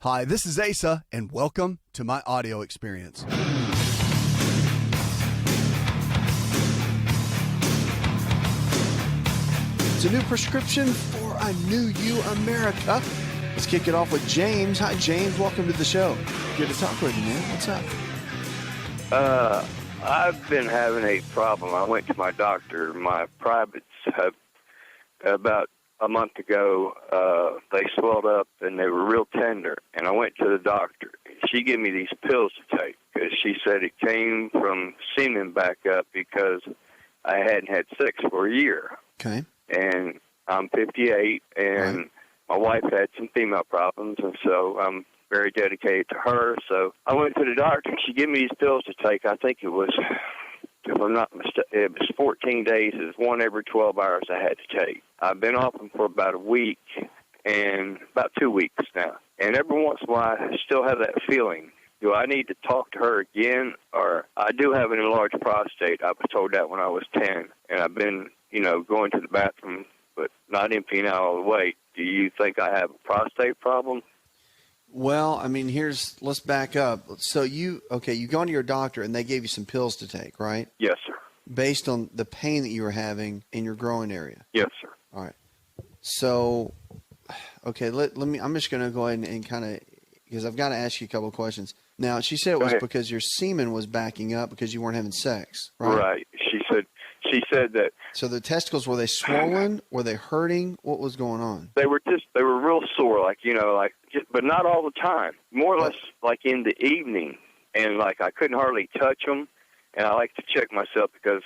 Hi, this is Asa, and welcome to my audio experience. It's a new prescription for a new you, America. Let's kick it off with James. Hi, James. Welcome to the show. Good to talk with you, man. What's up? I've been having a problem. I went to my doctor, my privates, about a month ago. They swelled up and they were real tender. And I went to the doctor. She gave me these pills to take because she said it came from semen back up because I hadn't had sex for a year. Okay. And I'm 58, and right. My wife had some female problems, and so I'm very dedicated to her. So I went to the doctor, and she gave me these pills to take. I think it was, if I'm not mistaken, it was 14 days. It was one every 12 hours I had to take. I've been off them for about a week and about 2 weeks now. And every once in a while, I still have that feeling. Do I need to talk to her again? Or I do have an enlarged prostate. I was told that when I was 10. And I've been, going to the bathroom, but not emptying out all the way. Do you think I have a prostate problem? Well, I mean, let's back up. So you go to your doctor and they gave you some pills to take, right? Yes, sir. Based on the pain that you were having in your growing area? Yes, sir. All right. So, okay, I'm just going to go ahead and kind of, because I've got to ask you a couple of questions. Now, she said it was because your semen was backing up because you weren't having sex, right? Right. She said that. So the testicles, were they swollen? Were they hurting? What was going on? They were real sore, but not all the time. More or less like in the evening. And I couldn't hardly touch them. And I like to check myself because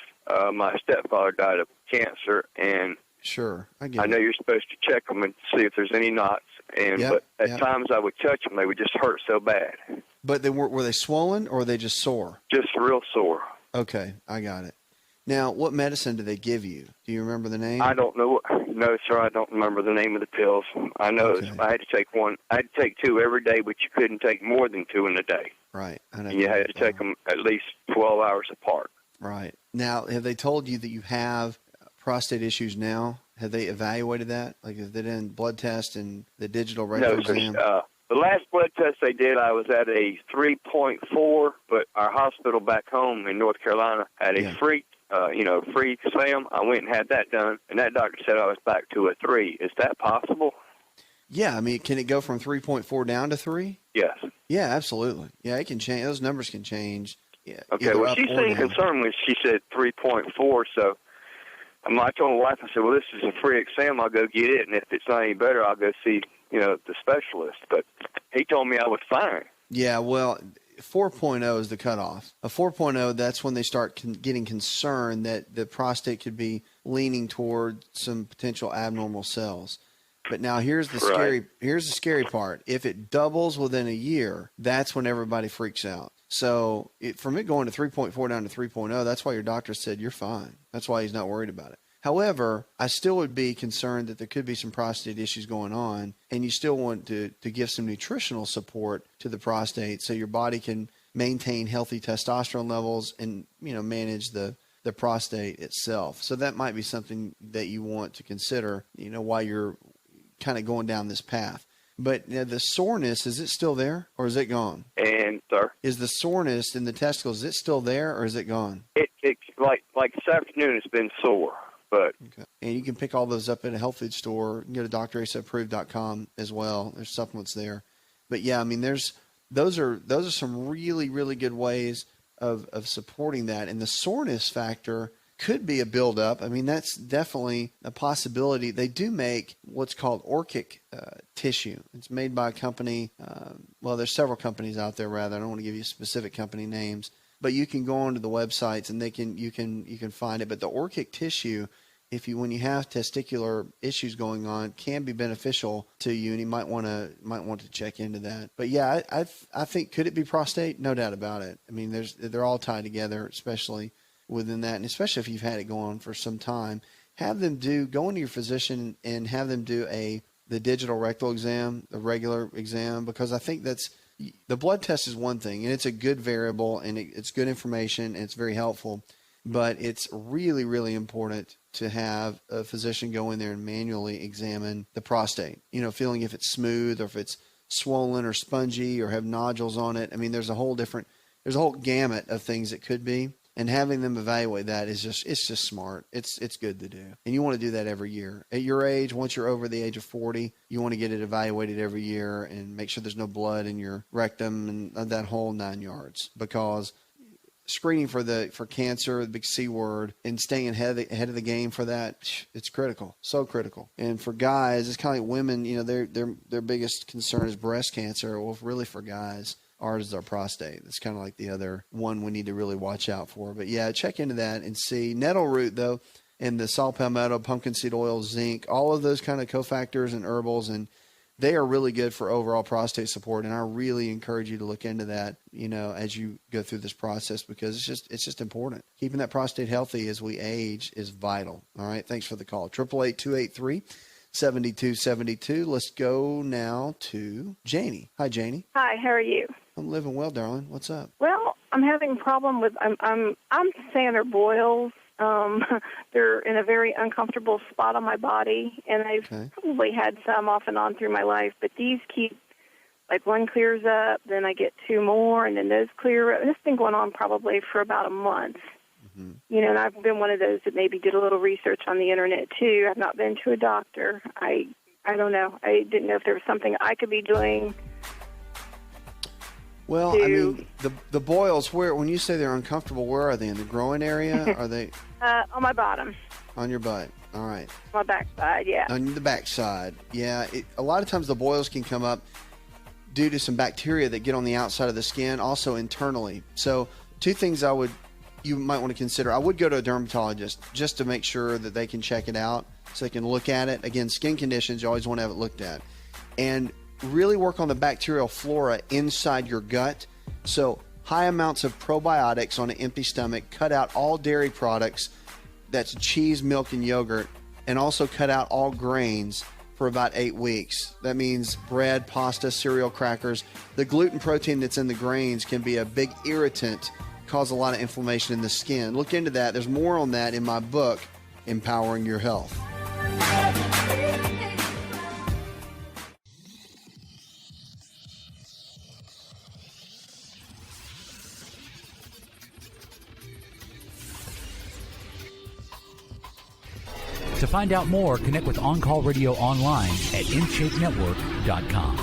my stepfather died of cancer. And sure, I know you're supposed to check them and see if there's any knots. But at times I would touch them, they would just hurt so bad. But were they swollen or were they just sore? Just real sore. Okay, I got it. Now, what medicine did they give you? Do you remember the name? I don't know. No, sir, I don't remember the name of the pills. I know I had to take one. I had to take two every day, but you couldn't take more than two in a day. Right. And you had to take them at least 12 hours apart. Right. Now, have they told you that you have prostate issues now? Have they evaluated that? Like, if they did blood test and the digital rectal exam? Sir, the last blood test they did, I was at a 3.4, but our hospital back home in North Carolina had a free exam. I went and had that done, and that doctor said I was back to a 3. Is that possible? Yeah, I mean, can it go from 3.4 down to 3? Yes. Yeah, absolutely. Yeah, it can change. Those numbers can change. Yeah. Okay, well, she seemed concerned when she said 3.4, so I told my wife, I said, well, this is a free exam. I'll go get it, and if it's not any better, I'll go see, the specialist. But he told me I was fine. Yeah, well, 4.0 is the cutoff. A 4.0, that's when they start getting concerned that the prostate could be leaning toward some potential abnormal cells. But now here's the scary part. If it doubles within a year, that's when everybody freaks out. So from it going to 3.4 down to 3.0, that's why your doctor said you're fine. That's why he's not worried about it. However, I still would be concerned that there could be some prostate issues going on, and you still want to give some nutritional support to the prostate so your body can maintain healthy testosterone levels and, manage the prostate itself. So that might be something that you want to consider, while you're kind of going down this path. But the soreness, is it still there or is it gone? And, sir? Is the soreness in the testicles, is it still there or is it gone? It like this afternoon, it's been sore. But okay. And you can pick all those up at a health food store. You can go to drasapproved.com as well. There's supplements there. But yeah, I mean, those are some really, really good ways of supporting that. And the soreness factor could be a buildup. I mean, that's definitely a possibility. They do make what's called orchic tissue. It's made by a company. There's several companies out there. Rather, I don't want to give you specific company names, but you can go onto the websites and you can find it. But the orchic tissue, when you have testicular issues going on, can be beneficial to you, and you might want to check into that. But yeah, I think, could it be prostate? No doubt about it. I mean, they're all tied together, especially within that, and especially if you've had it going on for some time. Have them go into your physician and have them do the digital rectal exam, the regular exam, because I think the blood test is one thing, and it's a good variable, and it's good information, and it's very helpful. But it's really, really important to have a physician go in there and manually examine the prostate, feeling if it's smooth or if it's swollen or spongy or have nodules on it. I mean, there's a whole gamut of things it could be. And having them evaluate that it's just smart. It's good to do. And you want to do that every year. At your age, once you're over the age of 40, you want to get it evaluated every year and make sure there's no blood in your rectum and that whole 9 yards. Because screening for cancer, the big C word, and staying ahead of the game for that, it's critical, so critical. And for guys, it's kind of like women. Their biggest concern is breast cancer. Well, really for guys, ours is our prostate. It's kind of like the other one we need to really watch out for. But yeah, check into that and see. Nettle root, though, and the saw palmetto, pumpkin seed oil, zinc, all of those kind of cofactors and herbals, and they are really good for overall prostate support. And I really encourage you to look into that, as you go through this process, because it's just important. Keeping that prostate healthy as we age is vital. All right. Thanks for the call. 888-283-7272. Let's go now to Janie. Hi, Janie. Hi, how are you? I'm living well, darling. What's up? Well, I'm having a problem with I'm saying they're boils. They're in a very uncomfortable spot on my body, and I've probably had some off and on through my life, but these keep, like, one clears up, then I get two more, and then those clear up. And it's been going on probably for about a month. Mm-hmm. And I've been one of those that maybe did a little research on the internet too. I've not been to a doctor. I don't know. I didn't know if there was something I could be doing. Well, I mean, the boils, when you say they're uncomfortable, where are they? In the groin area? Are they? On my bottom. On your butt. All right. My backside, yeah. On the backside. Yeah. A lot of times the boils can come up due to some bacteria that get on the outside of the skin, also internally. So two things you might want to consider. I would go to a dermatologist just to make sure that they can check it out so they can look at it. Again, skin conditions, you always want to have it looked at. And really work on the bacterial flora inside your gut. So high amounts of probiotics on an empty stomach. Cut out all dairy products. That's cheese, milk, and yogurt. And also cut out all grains for about 8 weeks. That means bread, pasta, cereal, crackers. The gluten protein that's in the grains can be a big irritant, cause a lot of inflammation in the skin. Look into that. There's more on that in my book, Empowering Your Health. To find out more, connect with On Call Radio online at InShapeNetwork.com.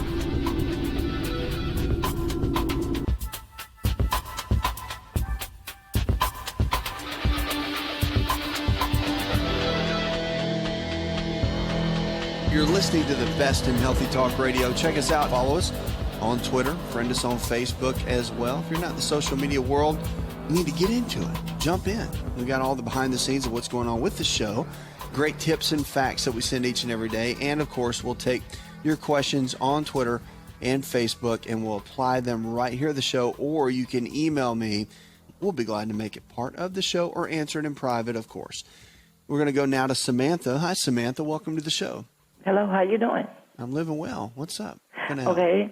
You're listening to the best in Healthy Talk Radio. Check us out. Follow us on Twitter. Friend us on Facebook as well. If you're not in the social media world, you need to get into it. Jump in. We got all the behind the scenes of what's going on with the show. Great tips and facts that we send each and every day. And, of course, we'll take your questions on Twitter and Facebook, and we'll apply them right here at the show. Or you can email me. We'll be glad to make it part of the show or answer it in private, of course. We're going to go now to Samantha. Hi, Samantha. Welcome to the show. Hello. How you doing? I'm living well. What's up? Okay.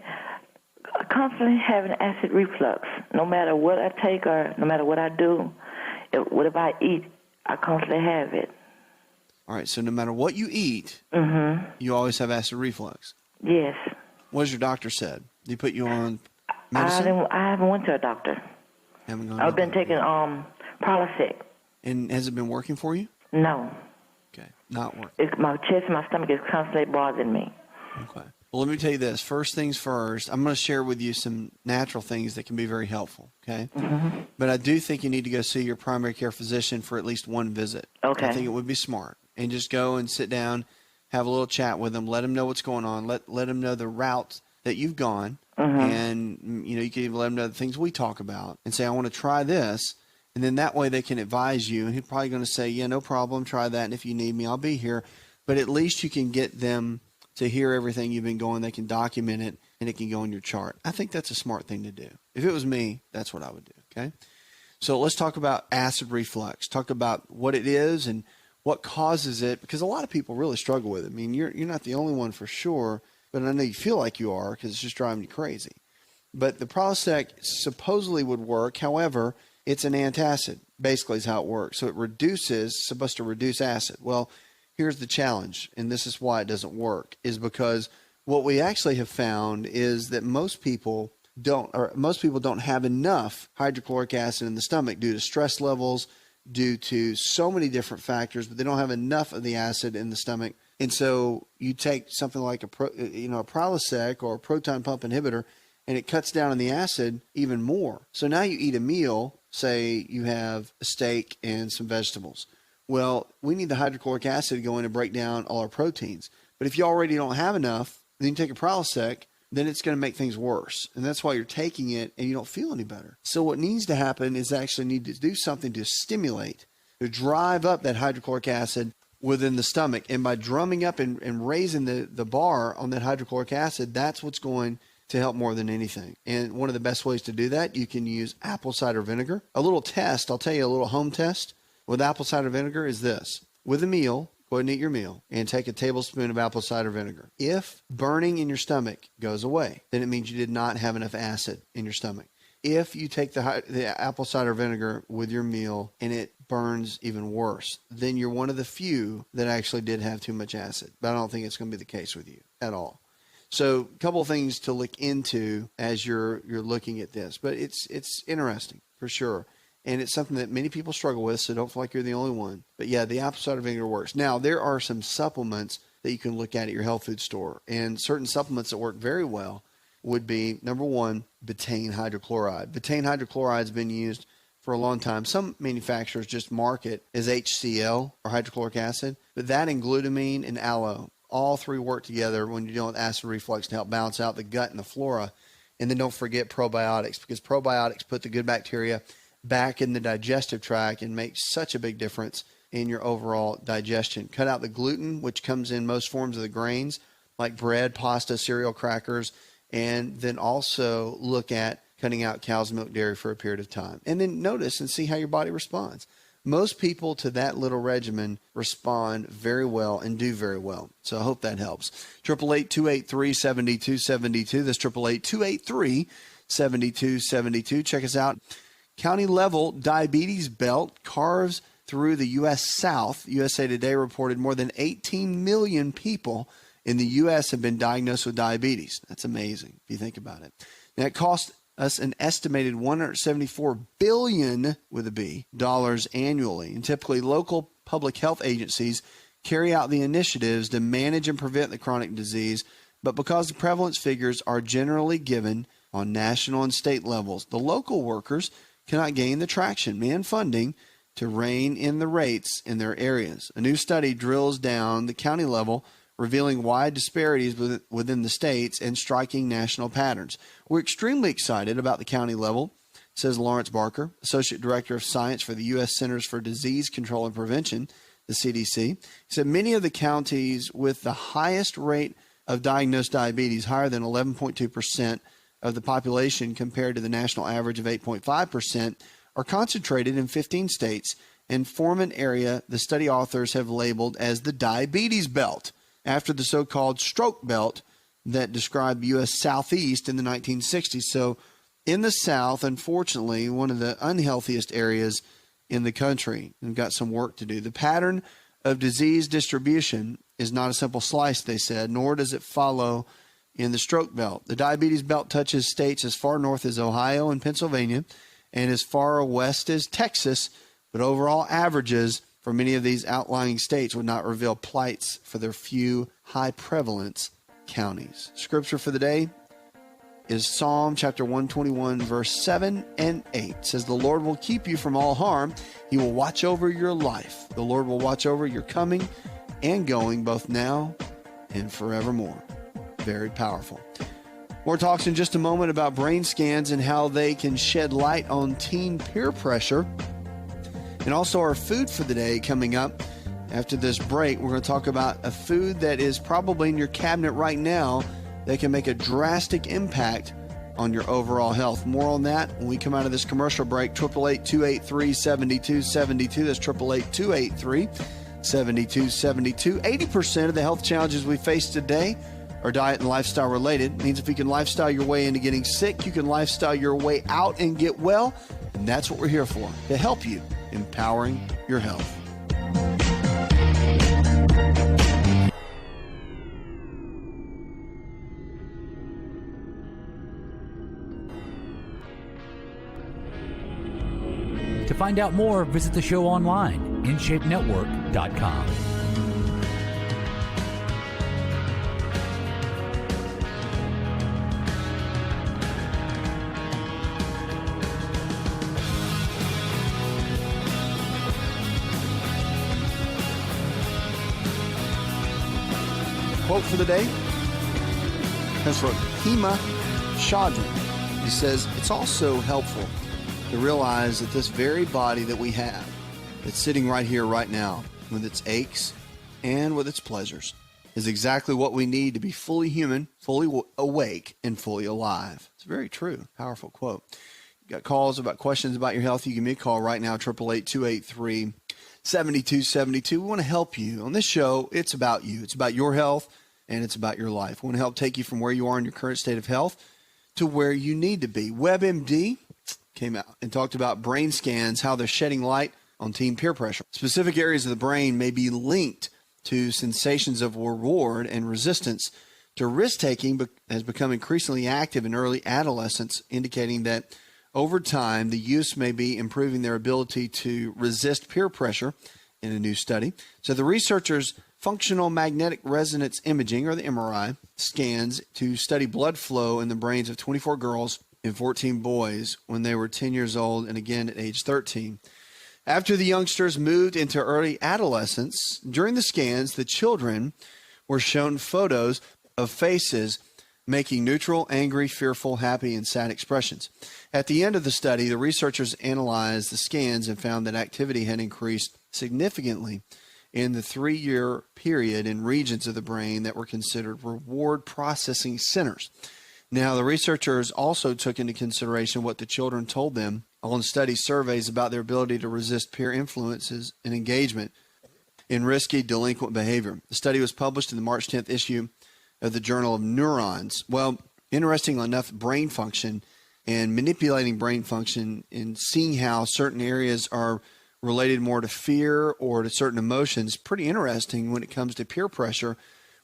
I constantly having acid reflux. No matter what I take or no matter what I do, whatever I eat, I constantly have it. All right, so no matter what you eat, you always have acid reflux. Yes. What has your doctor said? Did he put you on medicine? I haven't went to a doctor. Haven't gone. I've been taking Prilosec. And has it been working for you? No. Okay, not working. My chest and my stomach is constantly bothering me. Okay. Well, let me tell you this. First things first, I'm going to share with you some natural things that can be very helpful, okay? Mm-hmm. But I do think you need to go see your primary care physician for at least one visit. Okay. I think it would be smart. And just go and sit down, have a little chat with them, let them know what's going on, let them know the route that you've gone, and you can even let them know the things we talk about and say, I want to try this, and then that way they can advise you. And he's probably going to say, yeah, no problem, try that, and if you need me, I'll be here. But at least you can get them to hear everything you've been going. They can document it, and it can go in your chart. I think that's a smart thing to do. If it was me, that's what I would do, okay? So let's talk about acid reflux. Talk about what it is and what causes it, because a lot of people really struggle with it. I mean, you're not the only one for sure, but I know you feel like you are because it's just driving you crazy. But the Prilosec supposedly would work. However, it's an antacid, basically is how it works. So supposed to reduce acid. Well, here's the challenge, and this is why it doesn't work, is because what we actually have found is that most people don't have enough hydrochloric acid in the stomach due to stress levels, due to so many different factors, but they don't have enough of the acid in the stomach. And so you take something like a Prilosec or a proton pump inhibitor, and it cuts down on the acid even more. So now you eat a meal, say you have a steak and some vegetables. Well, we need the hydrochloric acid to go in and break down all our proteins. But if you already don't have enough, then you take a Prilosec, then it's going to make things worse. And that's why you're taking it and you don't feel any better. So what needs to happen is actually need to do something to stimulate, to drive up that hydrochloric acid within the stomach. And by drumming up and raising the bar on that hydrochloric acid, that's what's going to help more than anything. And one of the best ways to do that, you can use apple cider vinegar. A little test, I'll tell you a little home test with apple cider vinegar is this. With a meal, go ahead and eat your meal and take a tablespoon of apple cider vinegar. If burning in your stomach goes away, then it means you did not have enough acid in your stomach. If you take the apple cider vinegar with your meal and it burns even worse, then you're one of the few that actually did have too much acid. But I don't think it's going to be the case with you at all. So a couple of things to look into as you're looking at this. But it's interesting for sure. And it's something that many people struggle with, so don't feel like you're the only one. But yeah, the apple cider vinegar works. Now, there are some supplements that you can look at your health food store. And certain supplements that work very well would be, number one, betaine hydrochloride. Betaine hydrochloride has been used for a long time. Some manufacturers just mark it as HCl, or hydrochloric acid. But that and glutamine and aloe, all three work together when you're dealing with acid reflux to help balance out the gut and the flora. And then don't forget probiotics, because probiotics put the good bacteria back in the digestive tract and make such a big difference in your overall digestion. Cut out the gluten, which comes in most forms of the grains, like bread, pasta, cereal, crackers, and then also look at cutting out cow's milk, dairy for a period of time. And then notice and see how your body responds. Most people to that little regimen respond very well and do very well. So I hope that helps. 888-283-7272. That's 888-283-7272. Check us out. County level diabetes belt carves through the U.S. South. USA Today reported more than 18 million people in the U.S. have been diagnosed with diabetes. That's amazing if you think about it. Now, it costs us an estimated $174 billion with a B dollars annually. And typically, local public health agencies carry out the initiatives to manage and prevent the chronic disease. But because the prevalence figures are generally given on national and state levels, the local workers cannot gain the traction and funding to rein in the rates in their areas. A new study drills down the county level, revealing wide disparities within the states and striking national patterns. We're extremely excited about the county level, says Lawrence Barker, Associate Director of Science for the U.S. Centers for Disease Control and Prevention, the CDC. He said many of the counties with the highest rate of diagnosed diabetes, higher than 11.2% of the population compared to the national average of 8.5%, are concentrated in 15 states and form an area the study authors have labeled as the diabetes belt, after the so-called stroke belt that described the U.S. Southeast in the 1960s. So in the South, unfortunately, one of the unhealthiest areas in the country. We've got some work to do. The pattern of disease distribution is not a simple slice, they said, nor does it follow in the stroke belt. The diabetes belt touches states as far north as Ohio and Pennsylvania and as far west as Texas, but overall averages for many of these outlying states would not reveal plights for their few high prevalence counties. Scripture for the day is Psalm chapter 121, verse 7 and 8. It says, the Lord will keep you from all harm. He will watch over your life. The Lord will watch over your coming and going, both now and forevermore. Very powerful. More talks in just a moment about brain scans and how they can shed light on teen peer pressure. And also our food for the day coming up. After this break, we're going to talk about a food that is probably in your cabinet right now that can make a drastic impact on your overall health. More on that when we come out of this commercial break. 888-283-7272. That's 888-283-7272. 80% of the health challenges we face today are diet and lifestyle related. It means if you can lifestyle your way into getting sick, you can lifestyle your way out and get well. And that's what we're here for, to help you empowering your health. To find out more, visit the show online, InShapeNetwork.com. Quote for the day comes from Hema Chaudhry. He says, it's also helpful to realize that this very body that we have, that's sitting right here, right now, with its aches and with its pleasures, is exactly what we need to be fully human, fully awake, and fully alive. It's very true. Powerful quote. You got calls about questions about your health, you give me a call right now, 888-283-7272. We want to help you. On this show, it's about you. It's about your health, and it's about your life. We want to help take you from where you are in your current state of health to where you need to be. WebMD came out and talked about brain scans, how they're shedding light on teen peer pressure. Specific areas of the brain may be linked to sensations of reward and resistance to risk-taking, but has become increasingly active in early adolescence, indicating that over time, the use may be improving their ability to resist peer pressure in a new study. So the researchers functional magnetic resonance imaging, or the MRI, scans to study blood flow in the brains of 24 girls and 14 boys when they were 10 years old and again at age 13. After the youngsters moved into early adolescence, during the scans, the children were shown photos of faces making neutral, angry, fearful, happy, and sad expressions. At the end of the study, the researchers analyzed the scans and found that activity had increased significantly in the 3-year period in regions of the brain that were considered reward processing centers. Now, the researchers also took into consideration what the children told them on study surveys about their ability to resist peer influences and engagement in risky delinquent behavior. The study was published in the March 10th issue of the Journal of Neurons. Well, interestingly enough, brain function and manipulating brain function and seeing how certain areas are related more to fear or to certain emotions, pretty interesting when it comes to peer pressure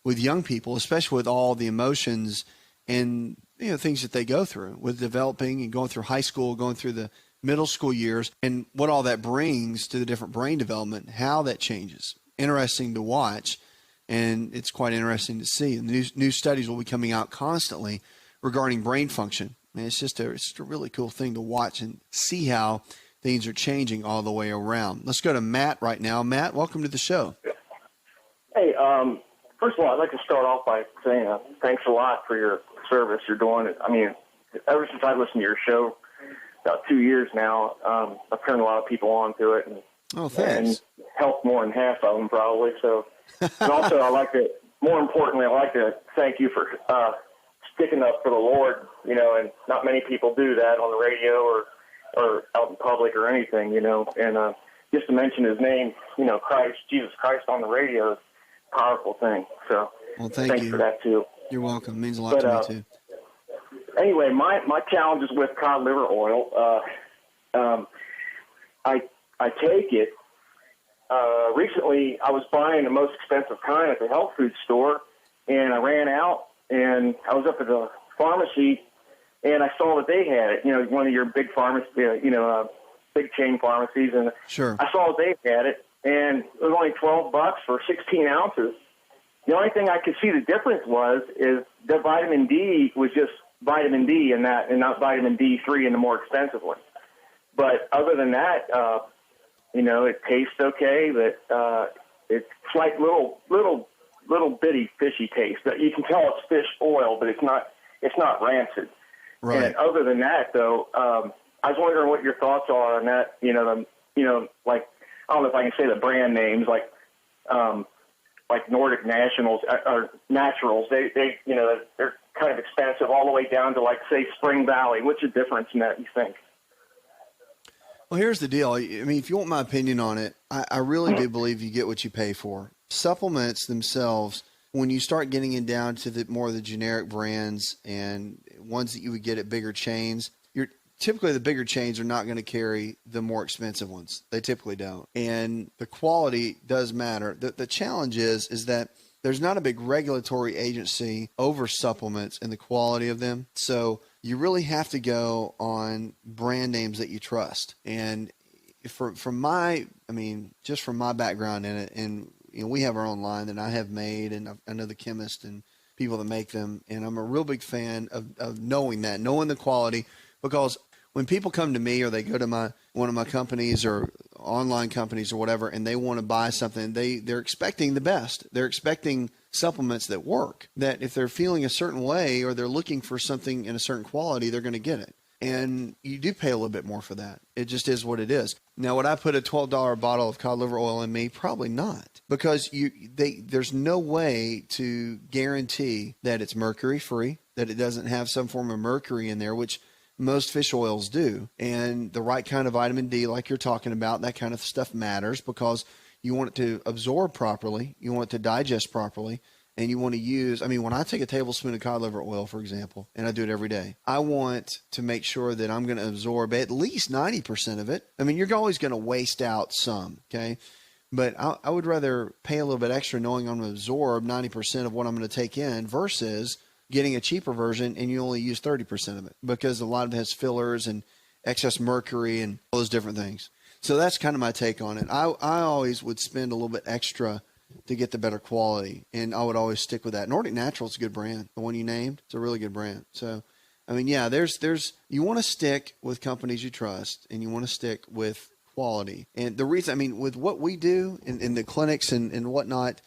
with young people, especially with all the emotions and things that they go through with developing and going through high school, going through the middle school years, and what all that brings to the different brain development, how that changes. Interesting to watch, and it's quite interesting to see. And new studies will be coming out constantly regarding brain function. And it's just a really cool thing to watch and see how things are changing all the way around. Let's go to Matt right now. Matt, welcome to the show. Hey, first of all, I'd like to start off by saying thanks a lot for your service you're doing. I mean, ever since I listened to your show, about 2 years now, I've turned a lot of people on to it and thanks. And helped more than half of them probably. So, and also more importantly, I'd like to thank you for sticking up for the Lord, and not many people do that on the radio or out in public or anything, and just to mention his name, Christ, Jesus Christ on the radio is a powerful thing. So thanks you for that too. You're welcome. It means a lot to me too. Anyway, my challenge is with cod liver oil. I take it. Recently, I was buying the most expensive kind at the health food store, and I ran out, and I was up at the pharmacy, and I saw that they had it. One of your big pharmacies, big chain pharmacies, and sure. I saw that they had it, and it was only $12 for 16 ounces. The only thing I could see the difference is the vitamin D was just vitamin D in that, and not vitamin D3 in the more expensive one. But other than that, it tastes okay. That it's like little bitty fishy taste. That you can tell it's fish oil, but it's not rancid. Right. And other than that, though, I was wondering what your thoughts are on that. Like I don't know if I can say the brand names, like Nordic Nationals or Naturals. They're kind of expensive all the way down to like say Spring Valley. What's the difference in that, you think? Well, here's the deal. I mean, if you want my opinion on it, I really do believe you get what you pay for. Supplements themselves, when you start getting it down to more of the generic brands and ones that you would get at bigger chains, typically the bigger chains are not going to carry the more expensive ones. They typically don't. And the quality does matter. The challenge is that there's not a big regulatory agency over supplements and the quality of them. So you really have to go on brand names that you trust. And from my, just from my background in it, and we have our own line that I have made, and I know the chemists and people that make them, and I'm a real big fan of knowing the quality, because when people come to me or they go to one of my companies or online companies or whatever, and they want to buy something, they're expecting the best. They're expecting supplements that work, that if they're feeling a certain way or they're looking for something in a certain quality, they're going to get it. And you do pay a little bit more for that. It just is what it is. Now, would I put a $12 bottle of cod liver oil in me? Probably not, because there's no way to guarantee that it's mercury free, that it doesn't have some form of mercury in there, which most fish oils do. And the right kind of vitamin D, like you're talking about, that kind of stuff matters, because you want it to absorb properly, you want it to digest properly, and you want to use, when I take a tablespoon of cod liver oil, for example, and I do it every day, I want to make sure that I'm going to absorb at least 90% of it. You're always going to waste out some, okay? But I would rather pay a little bit extra knowing I'm going to absorb 90% of what I'm going to take in versus getting a cheaper version and you only use 30% of it, because a lot of it has fillers and excess mercury and all those different things. So that's kind of my take on it. I always would spend a little bit extra to get the better quality, and I would always stick with that. Nordic Natural is a good brand. The one you named, it's a really good brand. So, there's you want to stick with companies you trust, and you want to stick with quality. And the reason, with what we do in the clinics and whatnot,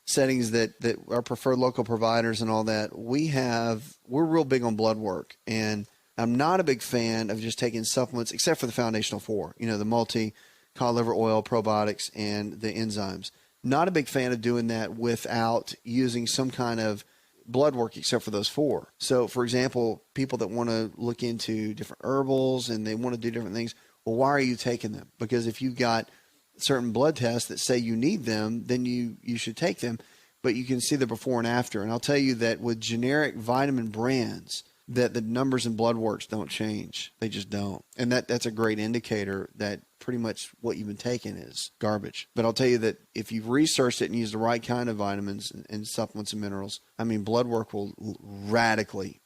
settings that our preferred local providers and all that, we're real big on blood work. And I'm not a big fan of just taking supplements, except for the foundational four, the multi, cod liver oil, probiotics, and the enzymes. Not a big fan of doing that without using some kind of blood work, except for those four. So, for example, people that want to look into different herbals and they want to do different things, well, why are you taking them? Because if you've got certain blood tests that say you need them, then you should take them. But you can see the before and after. And I'll tell you that with generic vitamin brands, that the numbers in blood works don't change. They just don't. And that's a great indicator that pretty much what you've been taking is garbage. But I'll tell you that if you've researched it and used the right kind of vitamins and supplements and minerals, blood work will radically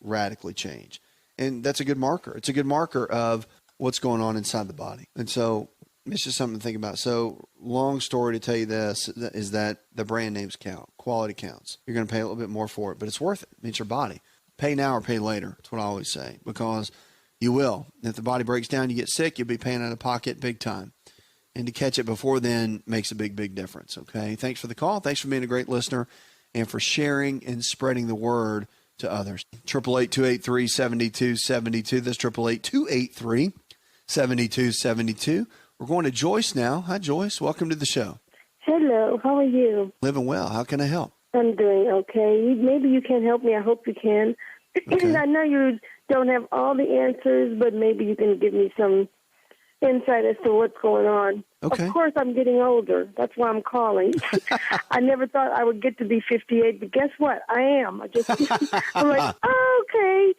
change. And that's a good marker. It's a good marker of what's going on inside the body. And so it's just something to think about. So long story to tell you this is that the brand names count. Quality counts. You're going to pay a little bit more for it, but it's worth it. It's your body. Pay now or pay later. That's what I always say, because you will. If the body breaks down, you get sick, you'll be paying out of pocket big time. And to catch it before then makes a big, big difference, okay? Thanks for the call. Thanks for being a great listener and for sharing and spreading the word to others. 888-283-7272. That's 888-283-7272. We're going to Joyce now. Hi, Joyce. Welcome to the show. Hello. How are you? Living well. How can I help? I'm doing okay. Maybe you can help me. I hope you can. Okay. I know you don't have all the answers, but maybe you can give me some insight as to what's going on. Okay. Of course, I'm getting older. That's why I'm calling. I never thought I would get to be 58, but guess what? I am. I'm like, oh, okay,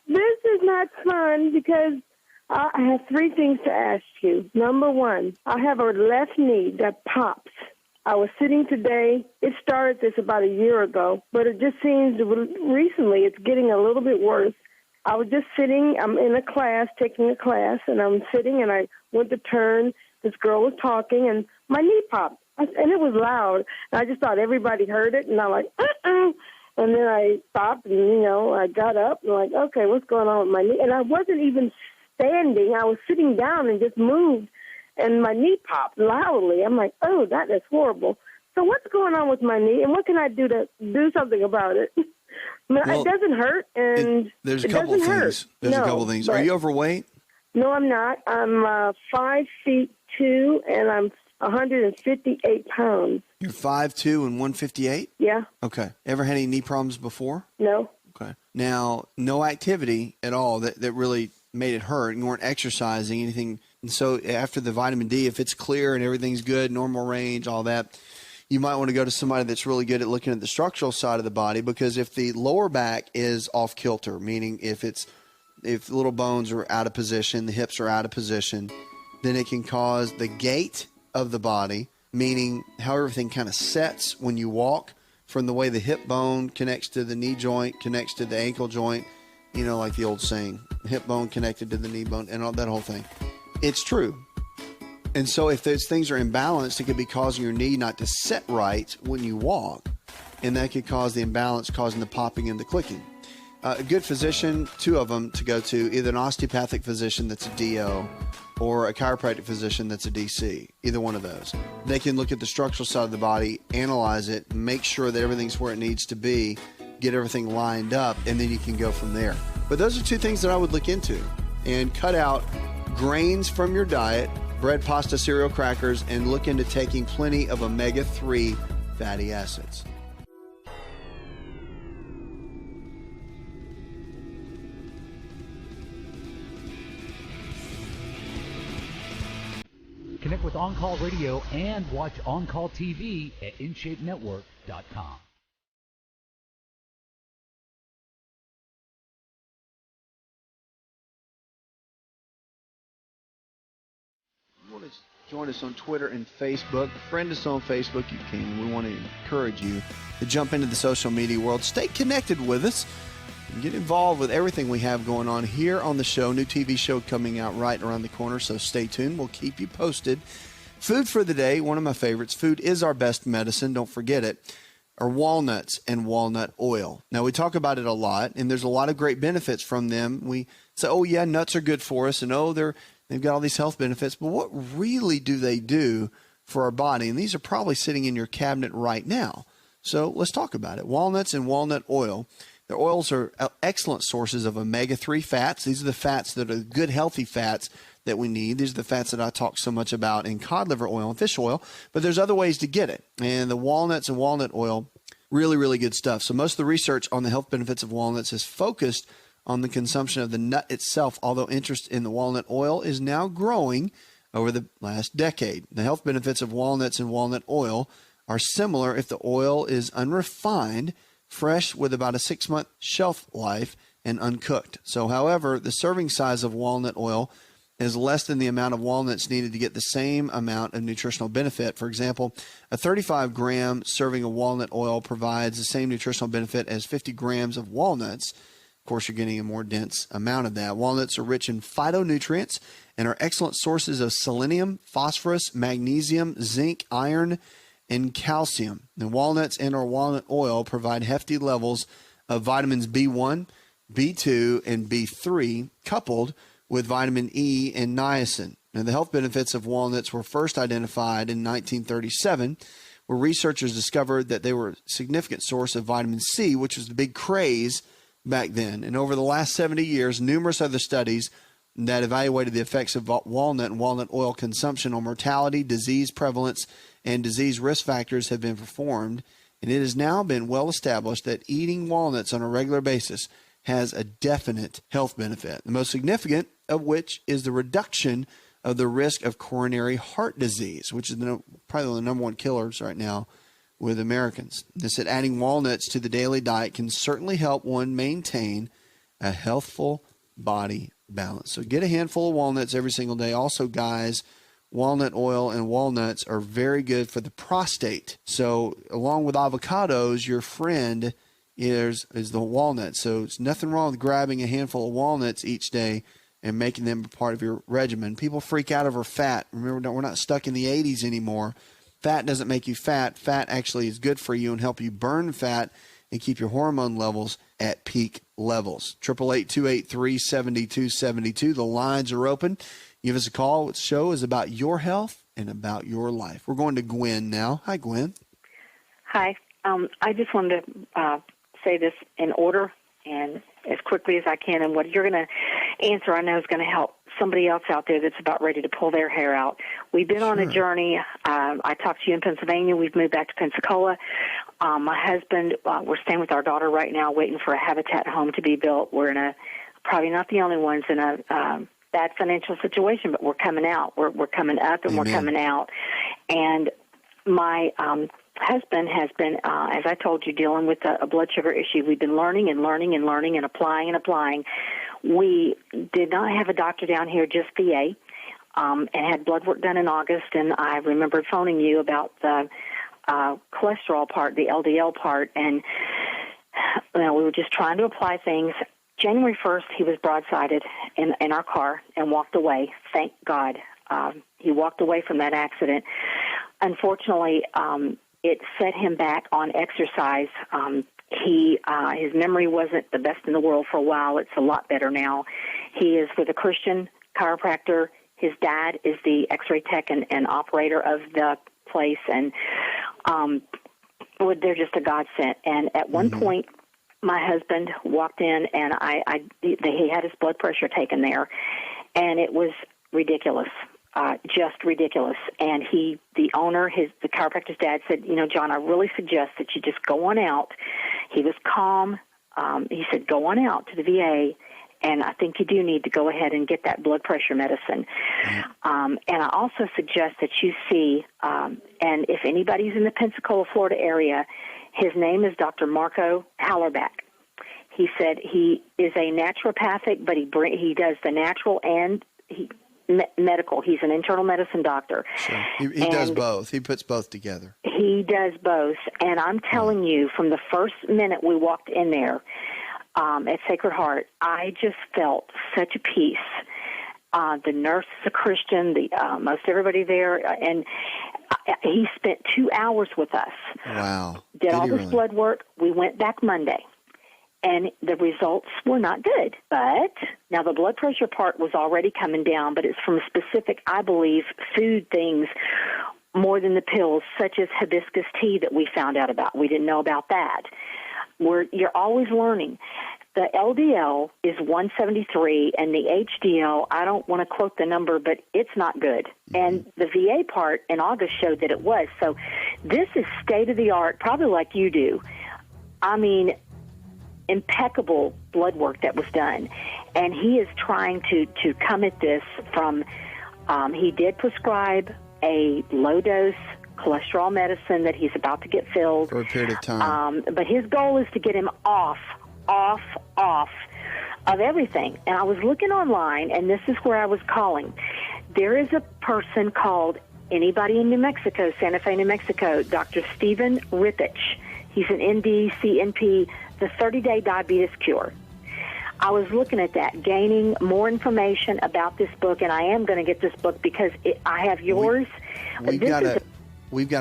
this is not fun, because I have three things to ask you. Number one, I have a left knee that pops. I was sitting today. It started this about a year ago, but it just seems recently it's getting a little bit worse. I was just sitting. I'm in a class, taking a class, and I'm sitting, and I went to turn. This girl was talking, and my knee popped, and it was loud. And I just thought everybody heard it, and I'm like, uh-uh. And then I stopped, and, I got up, and like, okay, what's going on with my knee? And I wasn't even standing. I was sitting down and just moved. And my knee popped loudly. I'm like, oh, that is horrible. So what's going on with my knee, and what can I do to do something about it? It doesn't hurt, and there's a couple of things. There's a couple of things. Are you overweight? No, I'm not. I'm 5'2", and I'm 158 pounds. You're 5'2" and 158? Yeah. Okay. Ever had any knee problems before? No. Okay. Now, no activity at all that really made it hurt. You weren't exercising, anything. And so after the vitamin D, if it's clear and everything's good, normal range, all that, you might want to go to somebody that's really good at looking at the structural side of the body, because if the lower back is off kilter, meaning if the little bones are out of position, the hips are out of position, then it can cause the gait of the body, meaning how everything kind of sets when you walk, from the way the hip bone connects to the knee joint, connects to the ankle joint, like the old saying, hip bone connected to the knee bone, and all that whole thing. It's true. And so if those things are imbalanced, it could be causing your knee not to set right when you walk. And that could cause the imbalance, causing the popping and the clicking. A good physician, 2 of them to go to, either an osteopathic physician that's a DO or a chiropractic physician that's a DC, either one of those. They can look at the structural side of the body, analyze it, make sure that everything's where it needs to be, get everything lined up, and then you can go from there. But those are 2 things that I would look into. And cut out grains from your diet, bread, pasta, cereal, crackers, and look into taking plenty of omega-3 fatty acids. Connect with On Call Radio and watch On Call TV at InShapeNetwork.com. You want to join us on Twitter and Facebook. Friend us on Facebook. You can. We want to encourage you to jump into the social media world. Stay connected with us. Get involved with everything we have going on here on the show. New TV show coming out right around the corner, so stay tuned. We'll keep you posted. Food for the day, one of my favorites. Food is our best medicine, don't forget it, are walnuts and walnut oil. Now, we talk about it a lot, and there's a lot of great benefits from them. We say, oh, yeah, nuts are good for us, and oh, they've got all these health benefits. But what really do they do for our body? And these are probably sitting in your cabinet right now. So let's talk about it. Walnuts and walnut oil. Their oils are excellent sources of omega-3 fats. These are the fats that are good, healthy fats that we need. These are the fats that I talk so much about in cod liver oil and fish oil, but there's other ways to get it. And the walnuts and walnut oil, really, really good stuff. So most of the research on the health benefits of walnuts is focused on the consumption of the nut itself, although interest in the walnut oil is now growing over the last decade. The health benefits of walnuts and walnut oil are similar if the oil is unrefined, fresh with about a 6-month shelf life, and uncooked. So, however, the serving size of walnut oil is less than the amount of walnuts needed to get the same amount of nutritional benefit. For example, a 35-gram serving of walnut oil provides the same nutritional benefit as 50 grams of walnuts. Of course, you're getting a more dense amount of that. Walnuts are rich in phytonutrients and are excellent sources of selenium, phosphorus, magnesium, zinc, iron, and calcium. The walnuts and or walnut oil provide hefty levels of vitamins B1, B2, and B3, coupled with vitamin E and niacin. Now, the health benefits of walnuts were first identified in 1937, where researchers discovered that they were a significant source of vitamin C, which was the big craze back then. And over the last 70 years, numerous other studies that evaluated the effects of walnut and walnut oil consumption on mortality, disease prevalence, and disease risk factors have been performed, and it has now been well established that eating walnuts on a regular basis has a definite health benefit, the most significant of which is the reduction of the risk of coronary heart disease, which is probably the number one killers right now with Americans. They said adding walnuts to the daily diet can certainly help one maintain a healthful body balance. So get a handful of walnuts every single day. Also, guys, walnut oil and walnuts are very good for the prostate. So along with avocados, your friend is the walnut. So it's nothing wrong with grabbing a handful of walnuts each day and making them a part of your regimen. People freak out over fat. Remember, we're not stuck in the 80s anymore. Fat doesn't make you fat. Fat actually is good for you and help you burn fat and keep your hormone levels at peak levels. 888-283-7272. The lines are open. Give us a call. The show is about your health and about your life. We're going to Gwen now. Hi, Gwen. Hi. I just wanted to say this in order and as quickly as I can. And what you're going to answer, I know, is going to help somebody else out there that's about ready to pull their hair out. We've been on a journey. I talked to you in Pennsylvania. We've moved back to Pensacola. My husband, we're staying with our daughter right now, waiting for a Habitat home to be built. We're in probably not the only ones in a bad financial situation, but we're coming out. We're coming up and We're coming out. And my husband has been, as I told you, dealing with a blood sugar issue. We've been learning and applying. We did not have a doctor down here, just VA, and had blood work done in August. And I remembered phoning you about the cholesterol part, the LDL part, and we were just trying to apply things. January 1st, he was broadsided in our car and walked away. Thank God. he walked away from that accident. Unfortunately, it set him back on exercise. His memory wasn't the best in the world for a while. It's a lot better now. He is with a Christian chiropractor. His dad is the X-ray tech and operator of the place, and they're just a godsend. And at one point, my husband walked in, and he had his blood pressure taken there, and it was ridiculous. Just ridiculous. And the owner, the chiropractor's dad said, John, I really suggest that you just go on out. He was calm. He said, go on out to the VA, and I think you do need to go ahead and get that blood pressure medicine. And I also suggest that you see, and if anybody's in the Pensacola, Florida area, his name is Dr. Marco Hallerback. He said he is a naturopathic, but he does the natural and medical. He's an internal medicine doctor. Sure. He does both. He puts both together. He does both. And I'm telling you, from the first minute we walked in there at Sacred Heart, I just felt such a peace. The nurse is a Christian, most everybody there, and he spent 2 hours with us. Wow. Did all this blood work. We went back Monday. And the results were not good. But now the blood pressure part was already coming down, but it's from specific, I believe, food things more than the pills, such as hibiscus tea that we found out about. We didn't know about that. You're always learning. The LDL is 173, and the HDL, I don't want to quote the number, but it's not good. And the VA part in August showed that it was. So this is state-of-the-art, probably like you do. I mean, impeccable blood work that was done, and he is trying to come at this from he did prescribe a low-dose cholesterol medicine that he's about to get filled for a period of time, but his goal is to get him off of everything. And I was looking online, and this is where I was calling. There is a person called, anybody in New Mexico, Santa Fe, New Mexico, Dr. Stephen Rippich. He's an MD, CNP, the 30-day diabetes cure. I was looking at that, gaining more information about this book, and I am going to get this book because I have yours. We've got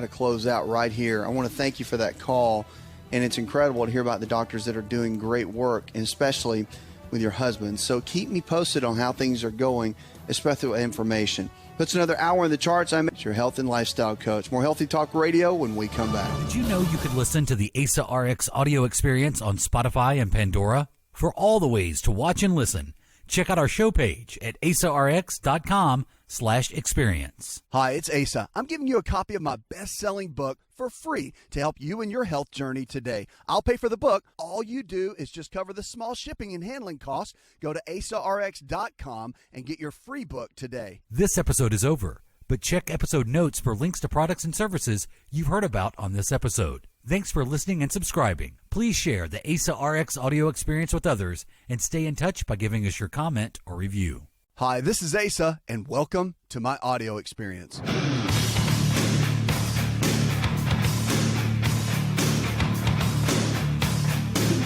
to close out right here. I want to thank you for that call, and it's incredible to hear about the doctors that are doing great work, and especially with your husband. So keep me posted on how things are going, especially with information. That's another hour in the charts. I'm your health and lifestyle coach. More Healthy Talk Radio when we come back. Did you know you could listen to the Asa Rx audio experience on Spotify and Pandora? For all the ways to watch and listen, check out our show page at asarx.com/experience. Hi, it's Asa. I'm giving you a copy of my best-selling book for free to help you in your health journey today. I'll pay for the book. All you do is just cover the small shipping and handling costs. Go to asarx.com and get your free book today. This episode is over, but check episode notes for links to products and services you've heard about on this episode. Thanks for listening and subscribing. Please share the Asa Rx audio experience with others and stay in touch by giving us your comment or review. Hi, this is Asa, and welcome to my audio experience.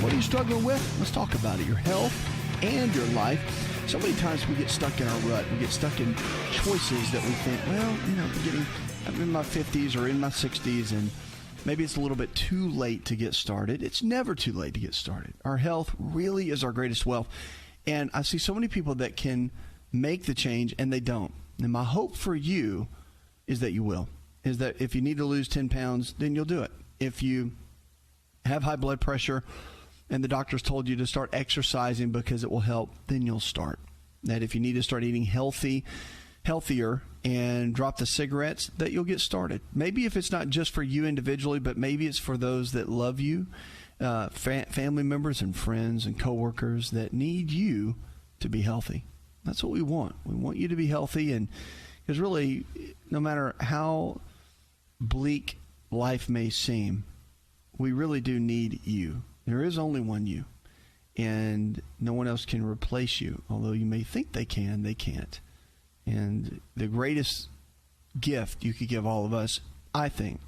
What are you struggling with? Let's talk about it. Your health and your life. So many times we get stuck in our rut. We get stuck in choices that we think, well, I'm in my 50s or in my 60s, and maybe it's a little bit too late to get started. It's never too late to get started. Our health really is our greatest wealth. And I see so many people that can make the change, and they don't. And my hope for you is that you will. Is that if you need to lose 10 pounds, then you'll do it. If you have high blood pressure and the doctor's told you to start exercising because it will help, then you'll start. That if you need to start eating healthier and drop the cigarettes, that you'll get started. Maybe if it's not just for you individually, but maybe it's for those that love you, family members and friends and coworkers that need you to be healthy. That's what we want. We want you to be healthy, and because really, no matter how bleak life may seem, we really do need you. There is only one you, and no one else can replace you. Although you may think they can, they can't. And the greatest gift you could give all of us, I think,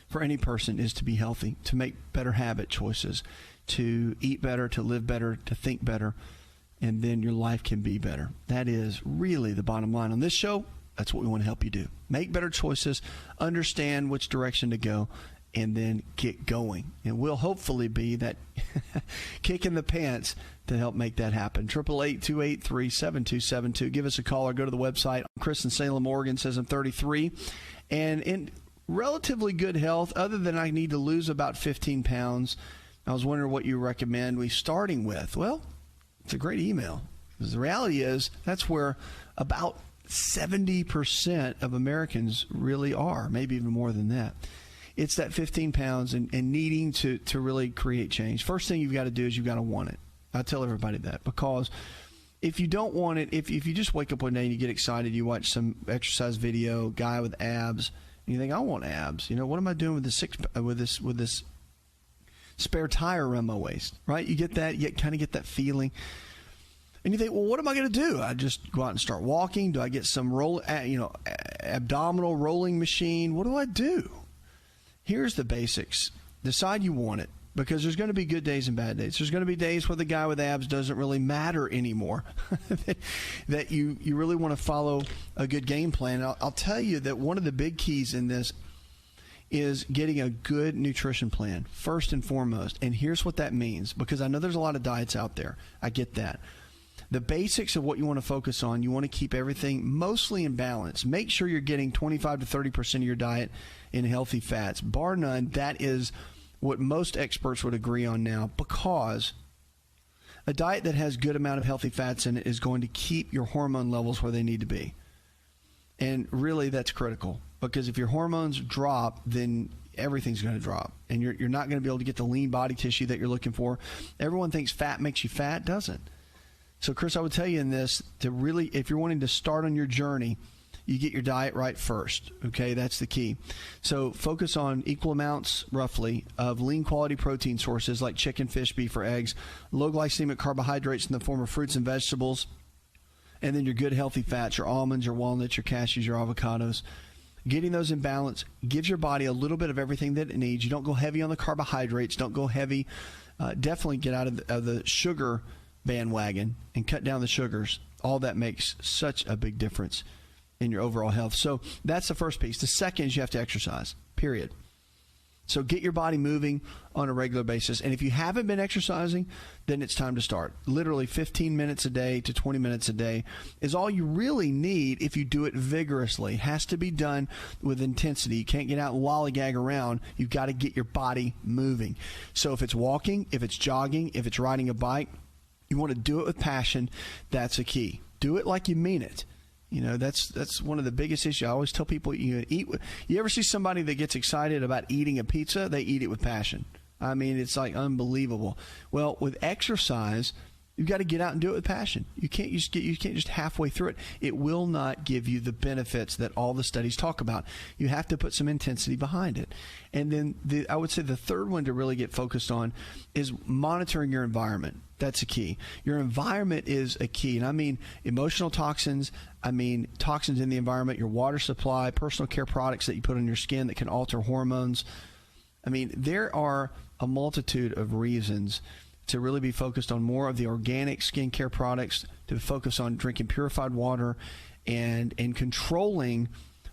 for any person is to be healthy, to make better habit choices, to eat better, to live better, to think better, and then your life can be better. That is really the bottom line. On this show, That's what we want to help you do. Make better choices, understand which direction to go, and then get going. And we'll hopefully be that kick in the pants to help make that happen. 888-283-7272. Give us a call or go to the website. Chris in Salem, Oregon says I'm 33 and in relatively good health, other than I need to lose about 15 pounds. I was wondering what you recommend we starting with. Well, it's a great email. Because the reality is that's where about 70% of Americans really are, maybe even more than that. It's that 15 pounds and needing to really create change. First thing you've got to do is you've got to want it. I tell everybody that, because if you don't want it, if you just wake up one day and you get excited, you watch some exercise video, guy with abs, and you think, I want abs. What am I doing with this spare tire around my waist, right? You get that, you kind of get that feeling. And you think, well, what am I going to do? I just go out and start walking? Do I get some abdominal rolling machine? What do I do? Here's the basics. Decide you want it, because there's going to be good days and bad days. There's going to be days where the guy with abs doesn't really matter anymore, that you really want to follow a good game plan. I'll tell you that one of the big keys in this is getting a good nutrition plan, first and foremost. And here's what that means, because I know there's a lot of diets out there. I get that. The basics of what you want to focus on, you want to keep everything mostly in balance. Make sure you're getting 25 to 30% of your diet in healthy fats. Bar none, that is what most experts would agree on now, because a diet that has good amount of healthy fats in it is going to keep your hormone levels where they need to be. And really, that's critical, because if your hormones drop, then everything's going to drop, and you're not going to be able to get the lean body tissue that you're looking for. Everyone thinks fat makes you fat. It doesn't. So, Chris, I would tell you in this, to really, if you're wanting to start on your journey, you get your diet right first. Okay, that's the key. So focus on equal amounts, roughly, of lean quality protein sources like chicken, fish, beef, or eggs, low glycemic carbohydrates in the form of fruits and vegetables, and then your good healthy fats, your almonds, your walnuts, your cashews, your avocados. Getting those in balance gives your body a little bit of everything that it needs. You don't go heavy on the carbohydrates. Don't go heavy. Definitely get out of the sugar bandwagon and cut down the sugars. All that makes such a big difference in your overall health. So that's the first piece. The second is you have to exercise, period. So get your body moving on a regular basis. And if you haven't been exercising, then it's time to start. Literally 15 minutes a day to 20 minutes a day is all you really need if you do it vigorously. It has to be done with intensity. You can't get out and lollygag around. You've got to get your body moving. So if it's walking, if it's jogging, if it's riding a bike, you want to do it with passion. That's a key. Do it like you mean it. That's one of the biggest issues. I always tell people, you ever see somebody that gets excited about eating a pizza? They eat it with passion. I mean, it's like unbelievable. Well, with exercise, you've got to get out and do it with passion. You can't just halfway through it. It will not give you the benefits that all the studies talk about. You have to put some intensity behind it. And then I would say the third one to really get focused on is monitoring your environment. That's a key. Your environment is a key. And I mean emotional toxins. I mean toxins in the environment, your water supply, personal care products that you put on your skin that can alter hormones. I mean, there are a multitude of reasons to really be focused on more of the organic skincare products, to focus on drinking purified water and controlling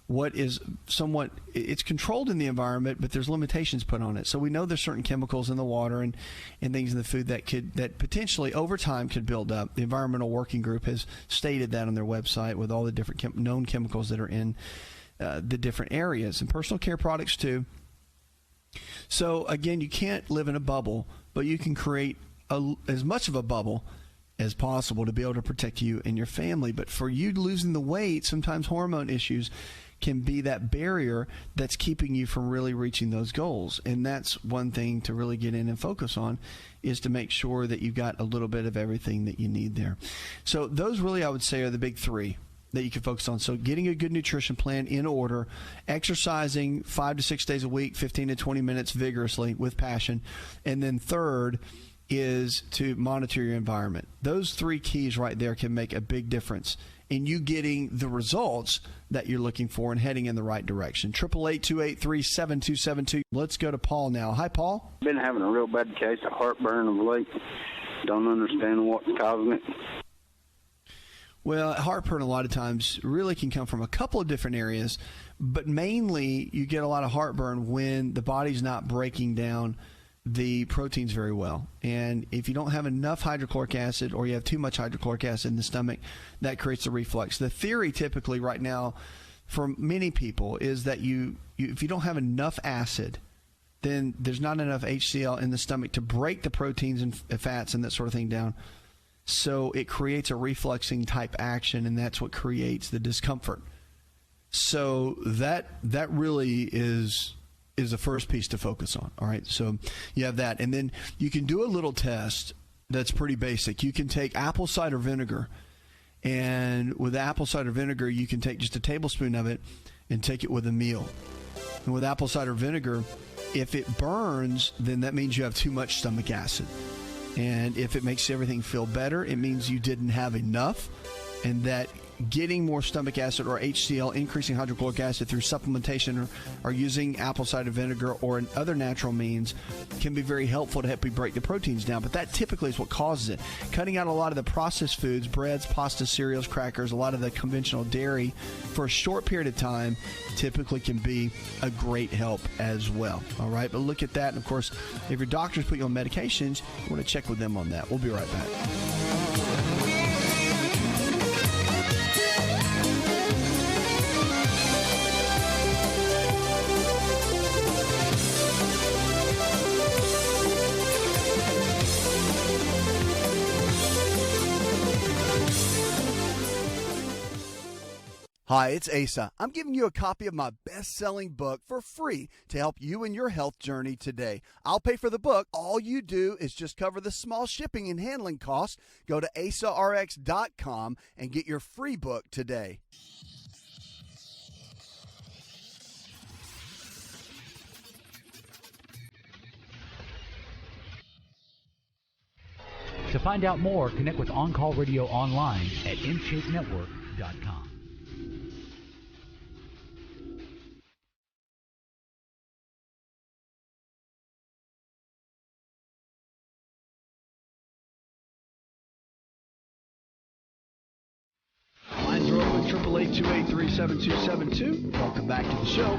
what is somewhat, it's controlled in the environment, but there's limitations put on it. So we know there's certain chemicals in the water and things in the food that potentially over time could build up. The Environmental Working Group has stated that on their website with all the different known chemicals that are in the different areas, and personal care products too. So again, you can't live in a bubble, but you can create as much of a bubble as possible to be able to protect you and your family. But for you losing the weight, sometimes hormone issues can be that barrier that's keeping you from really reaching those goals. And that's one thing to really get in and focus on, is to make sure that you've got a little bit of everything that you need there. So those really, I would say, are the big three that you can focus on. So getting a good nutrition plan in order, exercising 5 to 6 days a week, 15 to 20 minutes vigorously with passion. And then third is to monitor your environment. Those three keys right there can make a big difference in you getting the results that you're looking for and heading in the right direction. 888-283-7272. Let's go to Paul now. Hi, Paul. Been having a real bad case of heartburn of late. Don't understand what's causing it. Well, heartburn a lot of times really can come from a couple of different areas, but mainly you get a lot of heartburn when the body's not breaking down the proteins very well. And if you don't have enough hydrochloric acid or you have too much hydrochloric acid in the stomach, that creates a reflux. The theory typically right now for many people is that if you don't have enough acid, then there's not enough HCl in the stomach to break the proteins and fats and that sort of thing down. So it creates a refluxing type action, and that's what creates the discomfort. So that really is the first piece to focus on. All right, so you have that, and then you can do a little test that's pretty basic. You can take apple cider vinegar, and with apple cider vinegar, you can take just a tablespoon of it and take it with a meal. And with apple cider vinegar, if it burns, then that means you have too much stomach acid. And if it makes everything feel better, it means you didn't have enough, and that getting more stomach acid or HCl, increasing hydrochloric acid through supplementation or using apple cider vinegar or other natural means can be very helpful to help you break the proteins down. But that typically is what causes it. Cutting out a lot of the processed foods, breads, pasta, cereals, crackers, a lot of the conventional dairy for a short period of time typically can be a great help as well. All right, but look at that. And of course, if your doctors put you on medications, you want to check with them on that. We'll be right back. Hi, it's Asa. I'm giving you a copy of my best-selling book for free to help you in your health journey today. I'll pay for the book. All you do is just cover the small shipping and handling costs. Go to asarx.com and get your free book today. To find out more, connect with On Call Radio online at InShapeNetwork.com. Lines are open, 888-283-7272. Welcome back to the show.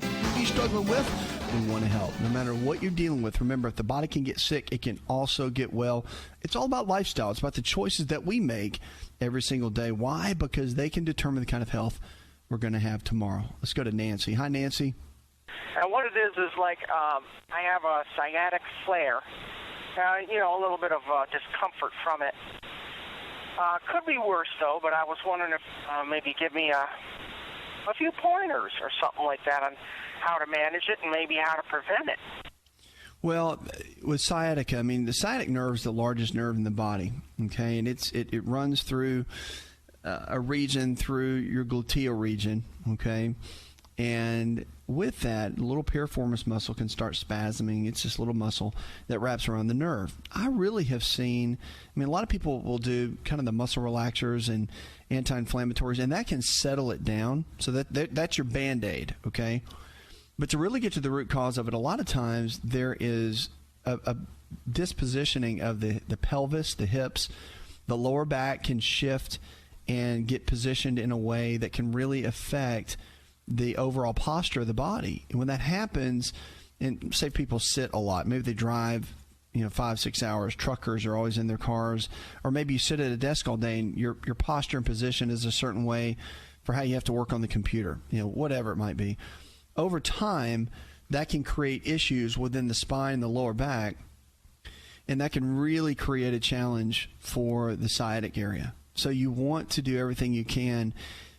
If you're struggling with, we want to help. No matter what you're dealing with, remember, if the body can get sick, it can also get well. It's all about lifestyle. It's about the choices that we make every single day. Why? Because they can determine the kind of health we're going to have tomorrow. Let's go to Nancy. Hi, Nancy. And what it is like I have a sciatic flare. A little bit of discomfort from it. Could be worse, though, but I was wondering if maybe give me a few pointers or something like that on how to manage it and maybe how to prevent it. Well, with sciatica, I mean, the sciatic nerve is the largest nerve in the body, okay? And it runs through a region, through your gluteal region, okay? And with that, the little piriformis muscle can start spasming. It's this little muscle that wraps around the nerve. I really have seen, a lot of people will do kind of the muscle relaxers and anti-inflammatories, and that can settle it down. So that's your Band-Aid, okay? But to really get to the root cause of it, a lot of times there is a dispositioning of the pelvis, the hips. The lower back can shift and get positioned in a way that can really affect the overall posture of the body. And when that happens, and say people sit a lot, maybe they drive 5-6 hours, truckers are always in their cars, or maybe you sit at a desk all day and your posture and position is a certain way for how you have to work on the computer, whatever it might be. Over time, that can create issues within the spine and the lower back, and that can really create a challenge for the sciatic area. So you want to do everything you can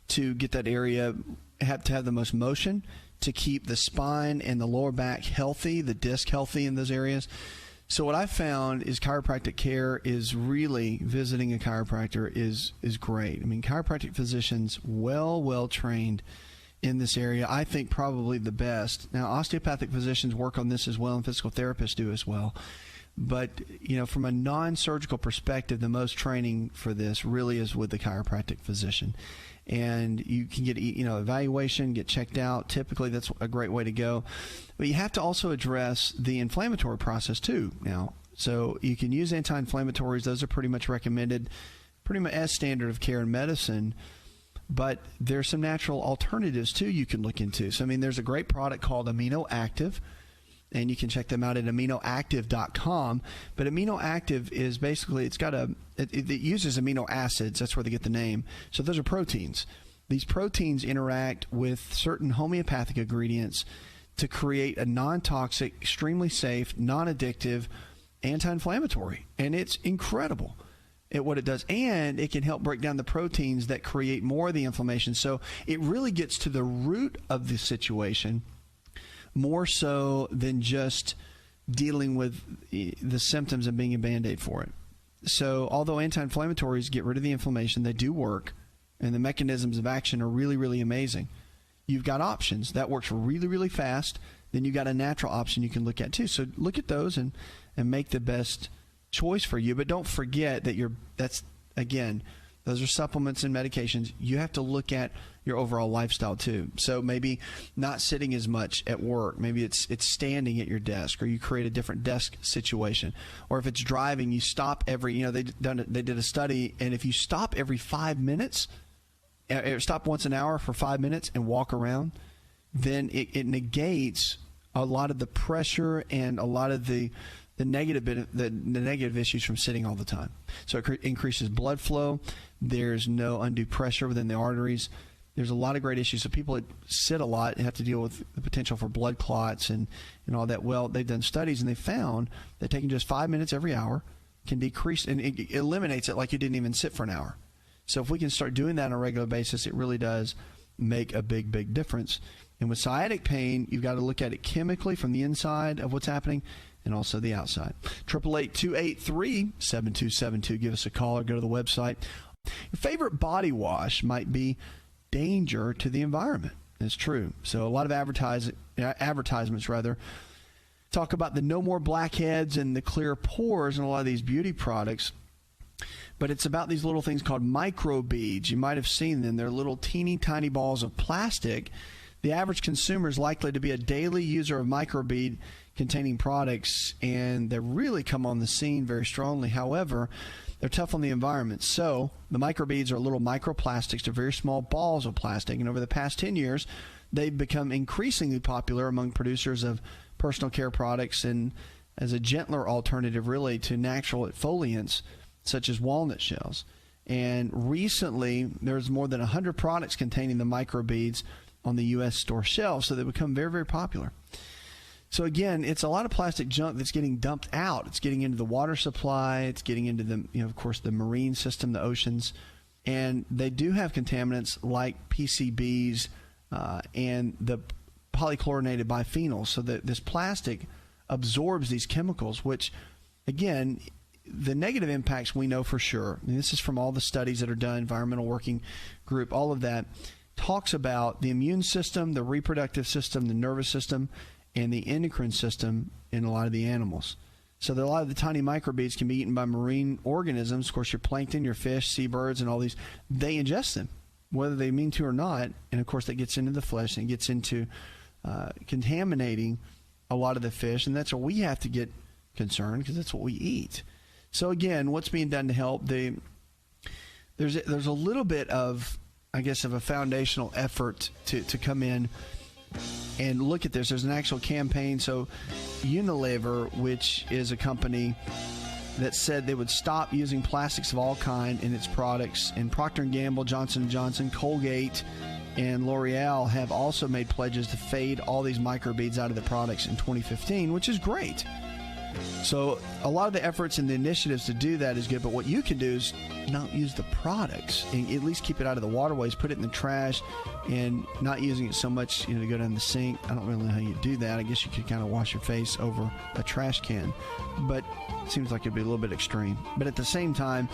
to get that area to have the most motion, to keep the spine and the lower back healthy, the disc healthy in those areas. So what I've found is chiropractic care is really, visiting a chiropractor is great. Chiropractic physicians, well trained in this area. I think probably the best. Now, osteopathic physicians work on this as well, and physical therapists do as well. But, from a non-surgical perspective, the most training for this really is with the chiropractic physician. And you can get, evaluation, get checked out. Typically, that's a great way to go. But you have to also address the inflammatory process, too. Now, So you can use anti-inflammatories. Those are pretty much recommended, pretty much as standard of care in medicine. But there's some natural alternatives, too, you can look into. So, I mean, there's a great product called Amino Active, and you can check them out at aminoactive.com. But Amino Active is basically, it uses amino acids. That's where they get the name. So those are proteins. These proteins interact with certain homeopathic ingredients to create a non-toxic, extremely safe, non-addictive anti-inflammatory. And it's incredible at what it does, and it can help break down the proteins that create more of the inflammation. So it really gets to the root of the situation more so than just dealing with the symptoms and being a Band-Aid for it. So although anti-inflammatories get rid of the inflammation, they do work, and the mechanisms of action are really, really amazing. You've got options. That works really, really fast. Then you've got a natural option you can look at too. So look at those and make the best choice for you. But don't forget that those are supplements and medications. You have to look at your overall lifestyle too. So maybe not sitting as much at work. Maybe it's standing at your desk, or you create a different desk situation. Or if it's driving, you stop every, they did a study, and if you stop every 5 minutes, stop once an hour for 5 minutes and walk around, then it negates a lot of the pressure and a lot of the negative issues from sitting all the time. So it increases blood flow. There's no undue pressure within the arteries. There's a lot of great issues. So people that sit a lot have to deal with the potential for blood clots and all that. Well, they've done studies, and they found that taking just 5 minutes every hour can decrease, and it eliminates it like you didn't even sit for an hour. So if we can start doing that on a regular basis, it really does make a big, big difference. And with sciatic pain, you've got to look at it chemically from the inside of what's happening, and also the outside. 888-283-7272. Give us a call or go to the website. Your favorite body wash might be danger to the environment. It's true. So a lot of advertisements talk about the no more blackheads and the clear pores in a lot of these beauty products. But it's about these little things called microbeads. You might have seen them. They're little teeny tiny balls of plastic. The average consumer is likely to be a daily user of microbead containing products, and they really come on the scene very strongly. However, they're tough on the environment. So the microbeads are little microplastics. They're very small balls of plastic, and over the past 10 years, they've become increasingly popular among producers of personal care products and as a gentler alternative, really, to natural exfoliants such as walnut shells. And recently, there's more than 100 products containing the microbeads on the U.S. store shelves, so they've become very, very popular. So again, it's a lot of plastic junk that's getting dumped out. It's getting into the water supply. It's getting into the, of course, the marine system, the oceans, and they do have contaminants like PCBs and the polychlorinated biphenyls. So that this plastic absorbs these chemicals, which, again, the negative impacts we know for sure. And this is from all the studies that are done, Environmental Working Group, all of that talks about the immune system, the reproductive system, the nervous system, and the endocrine system in a lot of the animals. So that a lot of the tiny microbeads can be eaten by marine organisms. Of course, your plankton, your fish, seabirds, and all these, they ingest them, whether they mean to or not. And, of course, that gets into the flesh and gets into contaminating a lot of the fish. And that's where we have to get concerned, because that's what we eat. So, again, what's being done to help? There's a little bit of, I guess, of a foundational effort to come in and look at this. There's an actual campaign. So Unilever, which is a company that said they would stop using plastics of all kind in its products, and Procter & Gamble, Johnson & Johnson, Colgate, and L'Oreal have also made pledges to fade all these microbeads out of the products in 2015, which is great. So a lot of the efforts and the initiatives to do that is good, but what you can do is not use the products and at least keep it out of the waterways, put it in the trash, and not using it so much to go down the sink. I don't really know how you do that. I guess you could kind of wash your face over a trash can, but it seems like it'd be a little bit extreme. But at the same time,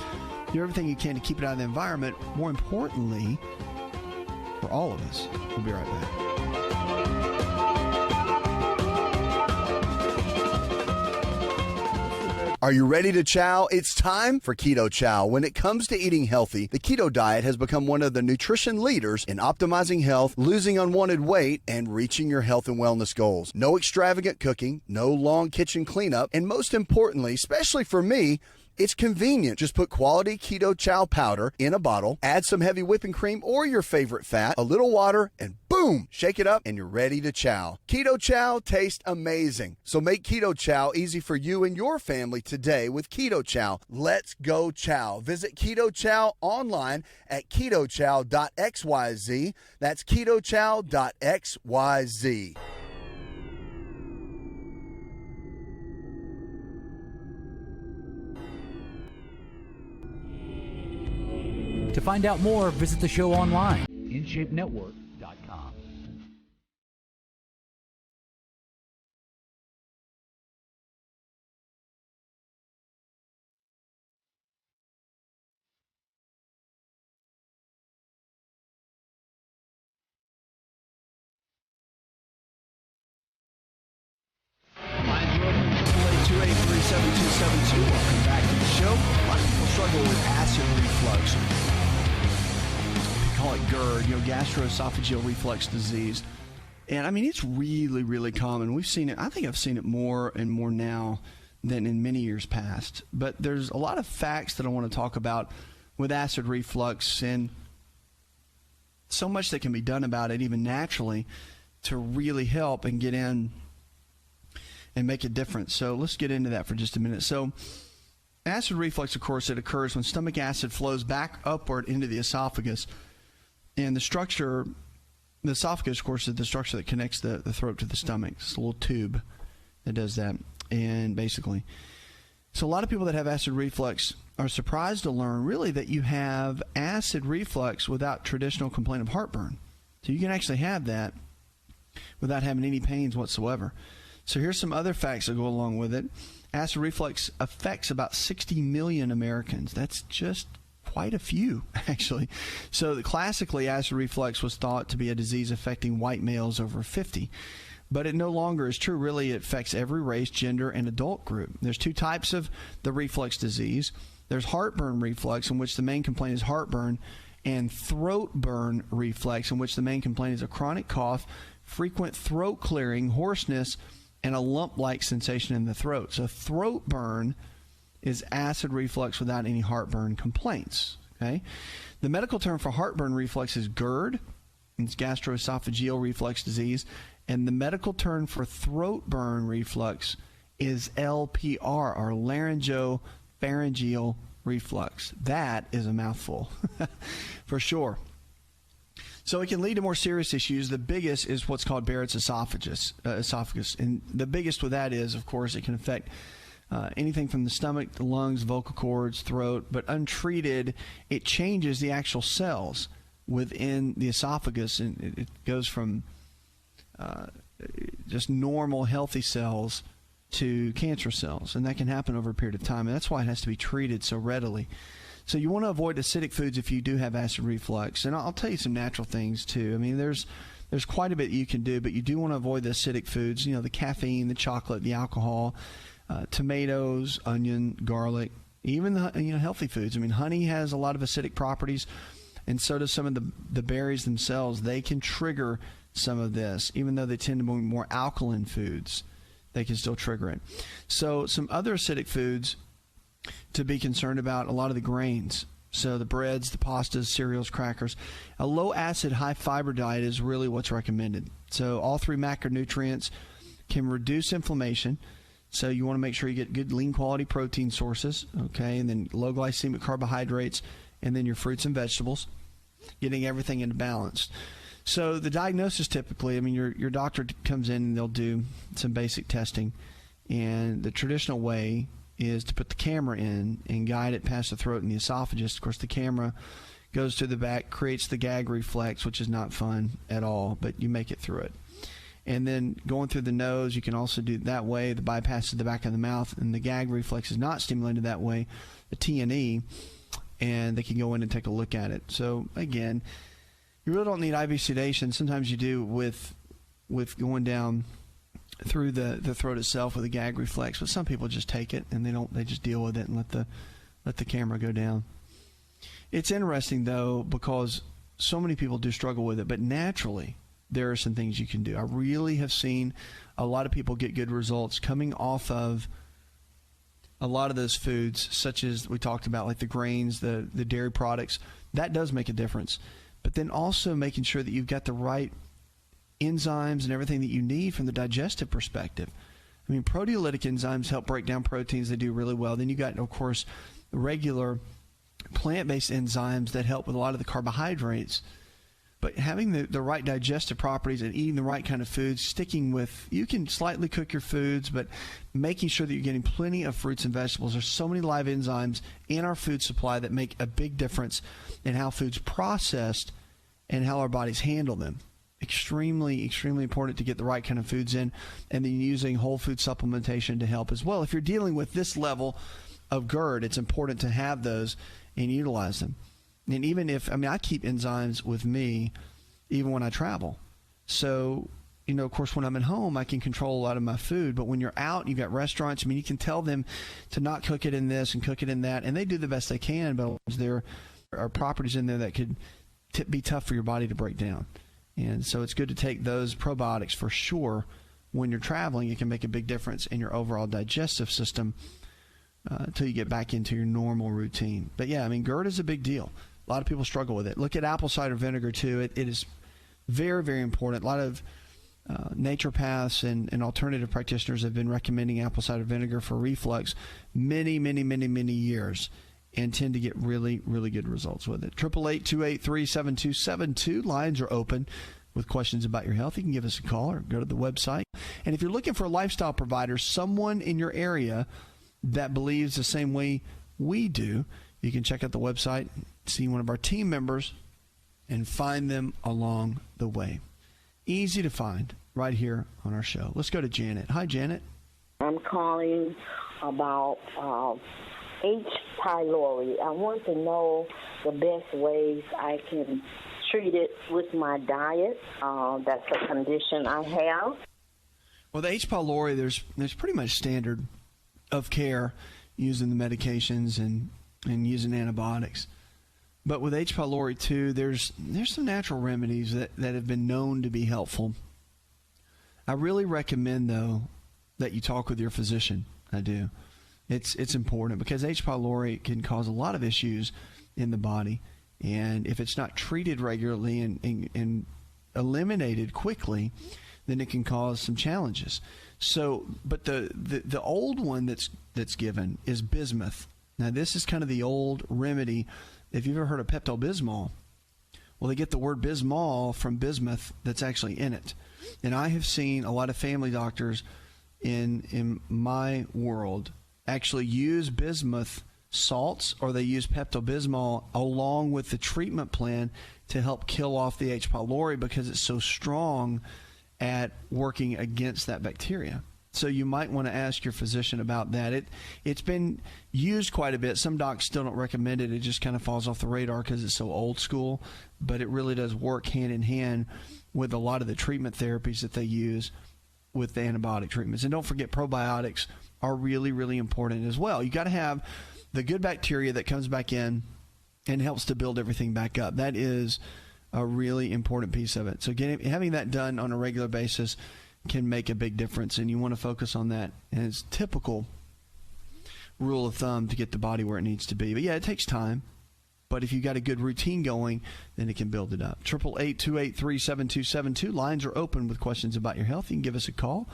do everything you can to keep it out of the environment. More importantly, for all of us. We'll be right back. Are you ready to chow? It's time for Keto Chow. When it comes to eating healthy, the keto diet has become one of the nutrition leaders in optimizing health, losing unwanted weight, and reaching your health and wellness goals. No extravagant cooking, no long kitchen cleanup, and most importantly, especially for me, it's convenient. Just put quality Keto Chow powder in a bottle, add some heavy whipping cream or your favorite fat, a little water, and boom, shake it up and you're ready to chow. Keto Chow tastes amazing. So make Keto Chow easy for you and your family today with Keto Chow. Let's go chow. Visit Keto Chow online at ketochow.xyz. That's ketochow.xyz. To find out more, visit the show online, InShapeNetwork.com. Lines are open, 283-7272. Welcome back to the show. A lot of people struggle with acid reflux. They call it GERD, gastroesophageal reflux disease. And I mean, it's really, really common. We've seen it. I think I've seen it more and more now than in many years past. But there's a lot of facts that I want to talk about with acid reflux and so much that can be done about it, even naturally, to really help and get in and make a difference. So let's get into that for just a minute. So acid reflux, of course, it occurs when stomach acid flows back upward into the esophagus. And the esophagus, of course, is the structure that connects the throat to the stomach. It's a little tube that does that. And basically, so a lot of people that have acid reflux are surprised to learn really that you have acid reflux without traditional complaint of heartburn. So you can actually have that without having any pains whatsoever. So here's some other facts that go along with it. Acid reflux affects about 60 million Americans. That's just quite a few, actually. So classically, acid reflux was thought to be a disease affecting white males over 50. But it no longer is true. Really, it affects every race, gender, and adult group. There's two types of the reflux disease. There's heartburn reflux, in which the main complaint is heartburn, and throat burn reflux, in which the main complaint is a chronic cough, frequent throat clearing, hoarseness, and a lump-like sensation in the throat. So throat burn is acid reflux without any heartburn complaints. Okay, the medical term for heartburn reflux is GERD. It's gastroesophageal reflux disease. And the medical term for throat burn reflux is LPR, or laryngopharyngeal reflux. That is a mouthful, for sure. So it can lead to more serious issues. The biggest is what's called Barrett's esophagus. And the biggest with that is, of course, it can affect anything from the stomach, the lungs, vocal cords, throat. But untreated, it changes the actual cells within the esophagus, and it goes from just normal, healthy cells to cancer cells. And that can happen over a period of time. And that's why it has to be treated so readily. So you want to avoid acidic foods if you do have acid reflux. And I'll tell you some natural things, too. I mean, there's quite a bit you can do, but you do want to avoid the acidic foods, the caffeine, the chocolate, the alcohol, tomatoes, onion, garlic, even the healthy foods. I mean, honey has a lot of acidic properties, and so does some of the berries themselves. They can trigger some of this, even though they tend to be more alkaline foods. They can still trigger it. So some other acidic foods to be concerned about, a lot of the grains. So the breads, the pastas, cereals, crackers. A low-acid, high-fiber diet is really what's recommended. So all three macronutrients can reduce inflammation. So you want to make sure you get good lean-quality protein sources, okay, and then low-glycemic carbohydrates, and then your fruits and vegetables, getting everything into balance. So the diagnosis typically, your doctor comes in and they'll do some basic testing. And the traditional way is to put the camera in and guide it past the throat and the esophagus. Of course, the camera goes to the back, creates the gag reflex, which is not fun at all, but you make it through it. And then going through the nose, you can also do it that way. The bypass to the back of the mouth, and the gag reflex is not stimulated that way, the T&E, and they can go in and take a look at it. So, again, you really don't need IV sedation. Sometimes you do with going down through the throat itself with a gag reflex, but some people just take it and they just deal with it and let the camera go down. It's interesting though, because so many people do struggle with it, but naturally there are some things you can do. I really have seen a lot of people get good results coming off of a lot of those foods, such as we talked about, like the grains, the dairy products. That does make a difference. But then also making sure that you've got the right enzymes and everything that you need from the digestive perspective. I mean, proteolytic enzymes help break down proteins. They do really well. Then you got, of course, regular plant-based enzymes that help with a lot of the carbohydrates. But having the right digestive properties and eating the right kind of foods, sticking with, you can slightly cook your foods, but making sure that you're getting plenty of fruits and vegetables. There's so many live enzymes in our food supply that make a big difference in how food's processed and how our bodies handle them. Extremely, extremely important to get the right kind of foods in, and then using whole food supplementation to help as well. If you're dealing with this level of GERD, it's important to have those and utilize them. And even if, I keep enzymes with me even when I travel. So, of course, when I'm at home, I can control a lot of my food. But when you're out, you've got restaurants, you can tell them to not cook it in this and cook it in that. And they do the best they can, but there are properties in there that could be tough for your body to break down. And so it's good to take those probiotics for sure. When you're traveling, it can make a big difference in your overall digestive system until you get back into your normal routine. But yeah, GERD is a big deal. A lot of people struggle with it. Look at apple cider vinegar too. It is very, very important. A lot of naturopaths and alternative practitioners have been recommending apple cider vinegar for reflux many, many, many, many years, and tend to get really, really good results with it. 888-283-7272. Lines are open with questions about your health. You can give us a call or go to the website. And if you're looking for a lifestyle provider, someone in your area that believes the same way we do, you can check out the website, see one of our team members, and find them along the way. Easy to find right here on our show. Let's go to Janet. Hi, Janet. I'm calling about H. pylori. I want to know the best ways I can treat it with my diet. That's a condition I have. Well, the H. pylori, there's pretty much standard of care using the medications and using antibiotics. But with H. pylori too, there's some natural remedies that have been known to be helpful. I really recommend, though, that you talk with your physician. I do. It's important because H. pylori can cause a lot of issues in the body. And if it's not treated regularly and eliminated quickly, then it can cause some challenges. So, but the old one that's given is bismuth. Now, this is kind of the old remedy. If you've ever heard of Pepto-Bismol, well, they get the word bismol from bismuth that's actually in it. And I have seen a lot of family doctors in my world actually use bismuth salts, or they use Pepto-Bismol along with the treatment plan to help kill off the H. pylori because it's so strong at working against that bacteria. So you might want to ask your physician about that. It's been used quite a bit. Some docs still don't recommend it. It just kind of falls off the radar because it's so old school. But it really does work hand in hand with a lot of the treatment therapies that they use with the antibiotic treatments. And don't forget, probiotics are really, really important as well. You got to have the good bacteria that comes back in and helps to build everything back up. That is a really important piece of it. So having that done on a regular basis can make a big difference, and you want to focus on that. And it's typical rule of thumb to get the body where it needs to be. But yeah, it takes time. But if you've got a good routine going, then it can build it up. 888-283-7272. Lines are open with questions about your health. You can give us a call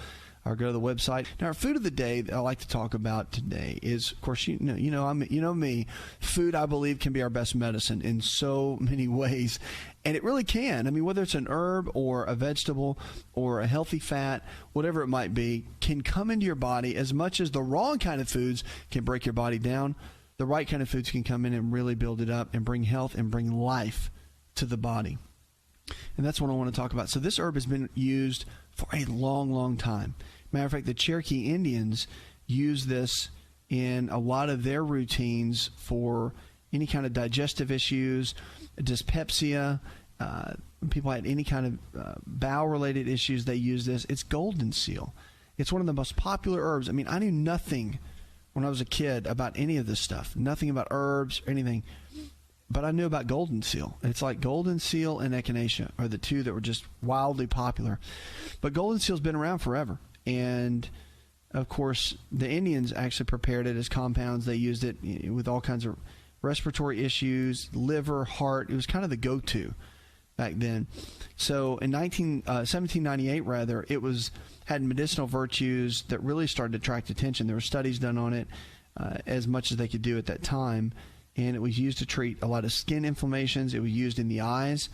or go to the website. Now, our food of the day that I like to talk about today is, of course, you know me. Food, I believe, can be our best medicine in so many ways, and it really can. I mean, whether it's an herb or a vegetable or a healthy fat, whatever it might be, can come into your body as much as the wrong kind of foods can break your body down. The right kind of foods can come in and really build it up and bring health and bring life to the body. And that's what I want to talk about. So this herb has been used for a long, long time. Matter of fact, the Cherokee Indians use this in a lot of their routines for any kind of digestive issues, dyspepsia. People had any kind of bowel-related issues, they use this. It's golden seal. It's one of the most popular herbs. I mean, I knew nothing when I was a kid about any of this stuff, nothing about herbs or anything, but I knew about golden seal. It's like golden seal and echinacea are the two that were just wildly popular. But golden seal's been around forever. And, of course, the Indians actually prepared it as compounds. They used it with all kinds of respiratory issues, liver, heart. It was kind of the go-to back then. So in 1798, it had medicinal virtues that really started to attract attention. There were studies done on it as much as they could do at that time, and it was used to treat a lot of skin inflammations. It was used in the eyes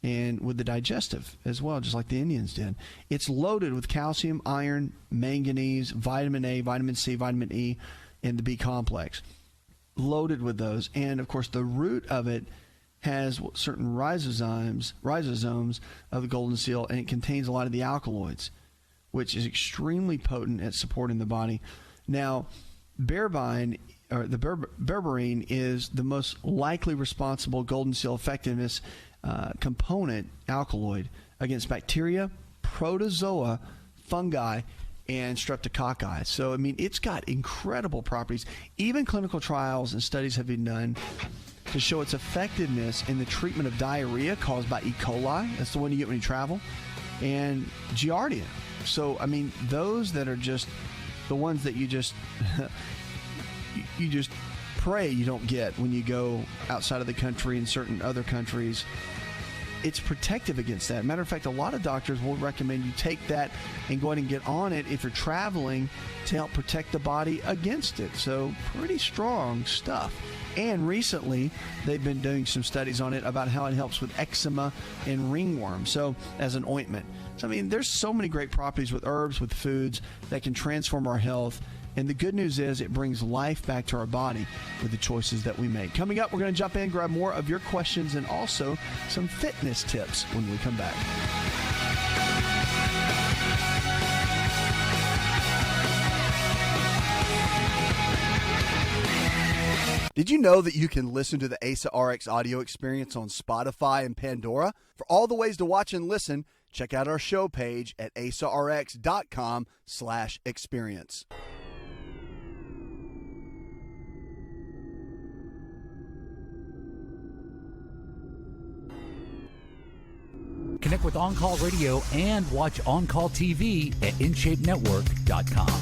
and with the digestive as well, just like the Indians did. It's loaded with calcium, iron, manganese, vitamin A, vitamin C, vitamin E, and the B complex. Loaded with those. And, of course, the root of it has certain rhizosomes of the golden seal, and it contains a lot of the alkaloids, which is extremely potent at supporting the body. Now, berberine is the most likely responsible golden seal effectiveness component alkaloid against bacteria, protozoa, fungi, and streptococci. So, I mean, it's got incredible properties. Even clinical trials and studies have been done to show its effectiveness in the treatment of diarrhea caused by E. coli. That's the one you get when you travel. And giardia. So, I mean, those that are just the ones that you just you just pray you don't get when you go outside of the country and certain other countries. It's protective against that. Matter of fact, a lot of doctors will recommend you take that and go ahead and get on it if you're traveling to help protect the body against it. So pretty strong stuff. And recently, they've been doing some studies on it about how it helps with eczema and ringworm, so as an ointment. So, I mean, there's so many great properties with herbs, with foods that can transform our health. And the good news is it brings life back to our body with the choices that we make. Coming up, we're going to jump in, grab more of your questions, and also some fitness tips when we come back. Did you know that you can listen to the Asa Rx audio experience on Spotify and Pandora? For all the ways to watch and listen, check out our show page at asarx.com/experience. Connect with On Call Radio and watch On Call TV at InShapeNetwork.com.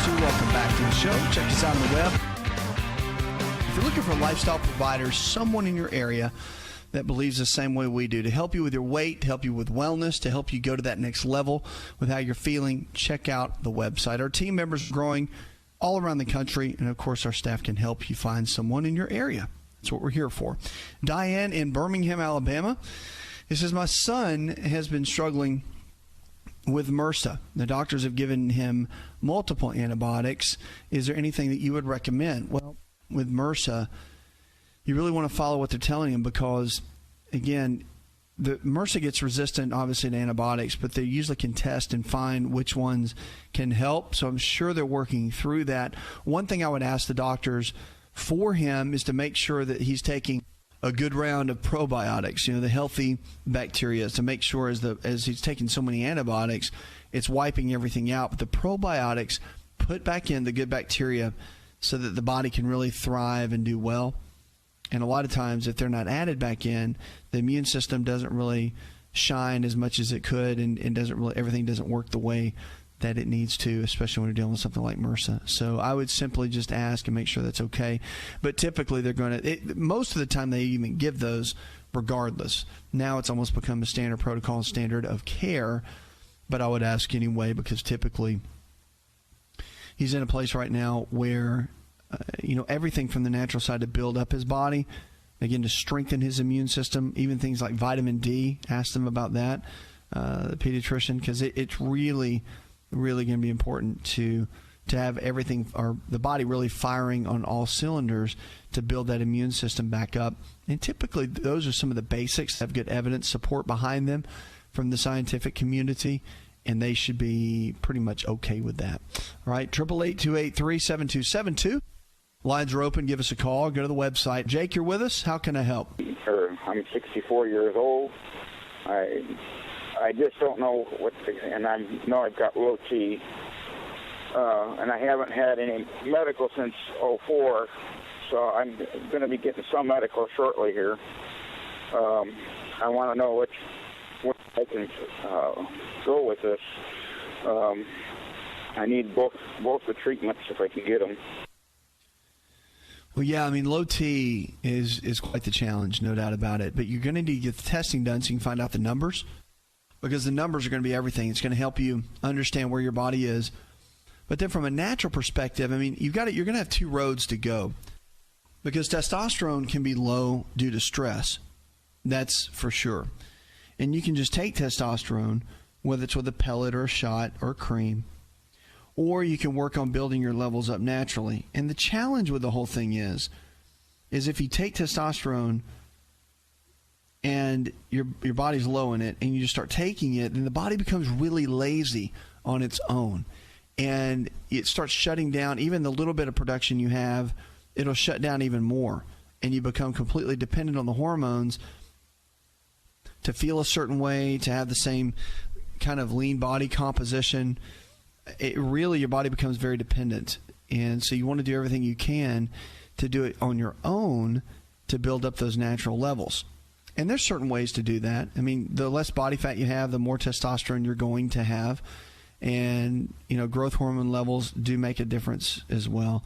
Welcome back to the show. Check us out on the web. If you're looking for lifestyle providers, someone in your area that believes the same way we do, to help you with your weight, to help you with wellness, to help you go to that next level with how you're feeling, check out the website. Our team members are growing all around the country, and of course our staff can help you find someone in your area. That's what we're here for. Diane in Birmingham, Alabama. It says, my son has been struggling with MRSA. The doctors have given him multiple antibiotics. Is there anything that you would recommend? Well, with MRSA, you really want to follow what they're telling him because, again, the MRSA gets resistant, obviously, to antibiotics, but they usually can test and find which ones can help. So I'm sure they're working through that. One thing I would ask the doctors for him is to make sure that he's taking a good round of probiotics, the healthy bacteria, to make sure as he's taking so many antibiotics, it's wiping everything out. But the probiotics put back in the good bacteria so that the body can really thrive and do well. And a lot of times, if they're not added back in, the immune system doesn't really shine as much as it could, and everything doesn't work the way that it needs to, especially when you're dealing with something like MRSA. So I would simply just ask and make sure that's okay. But typically they're going to, most of the time they even give those regardless. Now it's almost become a standard protocol, standard of care. But I would ask anyway because typically he's in a place right now where, everything from the natural side to build up his body, again, to strengthen his immune system, even things like vitamin D. Ask them about that, the pediatrician, because it's really going to be important to to have everything, or the body really firing on all cylinders to build that immune system back up. And typically those are some of the basics, have good evidence support behind them from the scientific community, and they should be pretty much okay with that. All right, 888-283-7272. Lines are open. Give us a call. Go to the website. Jake, you're with us. How can I help? I'm 64 years old. I just don't know and I know I've got low T, and I haven't had any medical since '04, so I'm going to be getting some medical shortly here. I want to know what I can go with this. I need both the treatments if I can get them. Well, yeah, I mean, low T is quite the challenge, no doubt about it. But you're going to need to get the testing done so you can find out the numbers, because the numbers are going to be everything. It's going to help you understand where your body is. But then from a natural perspective, I mean, you're going to have two roads to go, because testosterone can be low due to stress. That's for sure. And you can just take testosterone, whether it's with a pellet or a shot or a cream, or you can work on building your levels up naturally. And the challenge with the whole thing is if you take testosterone and your body's low in it and you just start taking it, then the body becomes really lazy on its own. And it starts shutting down even the little bit of production you have. It'll shut down even more. And you become completely dependent on the hormones to feel a certain way, to have the same kind of lean body composition. Your body becomes very dependent. And so you want to do everything you can to do it on your own to build up those natural levels. And there's certain ways to do that. I mean, the less body fat you have, the more testosterone you're going to have. And, growth hormone levels do make a difference as well.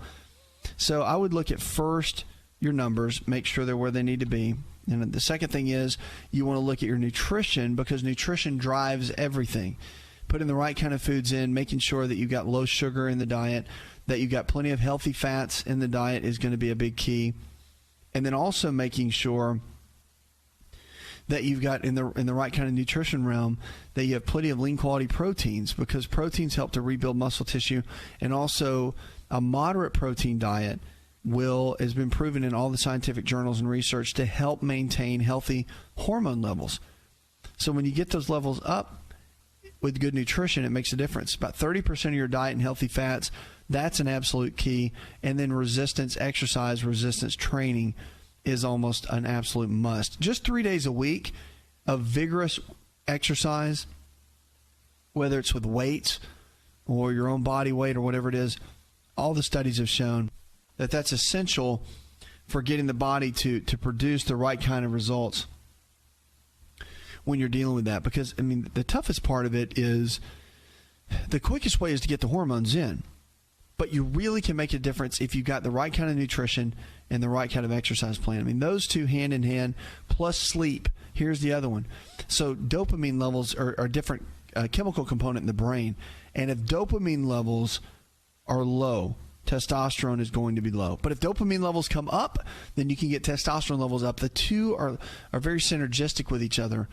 So I would look at first your numbers, make sure they're where they need to be. And the second thing is you want to look at your nutrition, because nutrition drives everything. Putting the right kind of foods in, making sure that you've got low sugar in the diet, that you've got plenty of healthy fats in the diet is going to be a big key. And then also making sure that you've got in the right kind of nutrition realm, that you have plenty of lean quality proteins, because proteins help to rebuild muscle tissue. And also a moderate protein diet has been proven in all the scientific journals and research to help maintain healthy hormone levels. So when you get those levels up with good nutrition, it makes a difference. About 30% of your diet and healthy fats, that's an absolute key. And then exercise resistance training is almost an absolute must. Just 3 days a week of vigorous exercise, whether it's with weights or your own body weight or whatever it is, all the studies have shown that that's essential for getting the body to produce the right kind of results when you're dealing with that. Because, I mean, the toughest part of it is the quickest way is to get the hormones in. But you really can make a difference if you've got the right kind of nutrition and the right kind of exercise plan. I mean, those two hand in hand, plus sleep. Here's the other one. So dopamine levels are a different chemical component in the brain. And if dopamine levels are low, testosterone is going to be low. But if dopamine levels come up, then you can get testosterone levels up. The two are very synergistic with each other,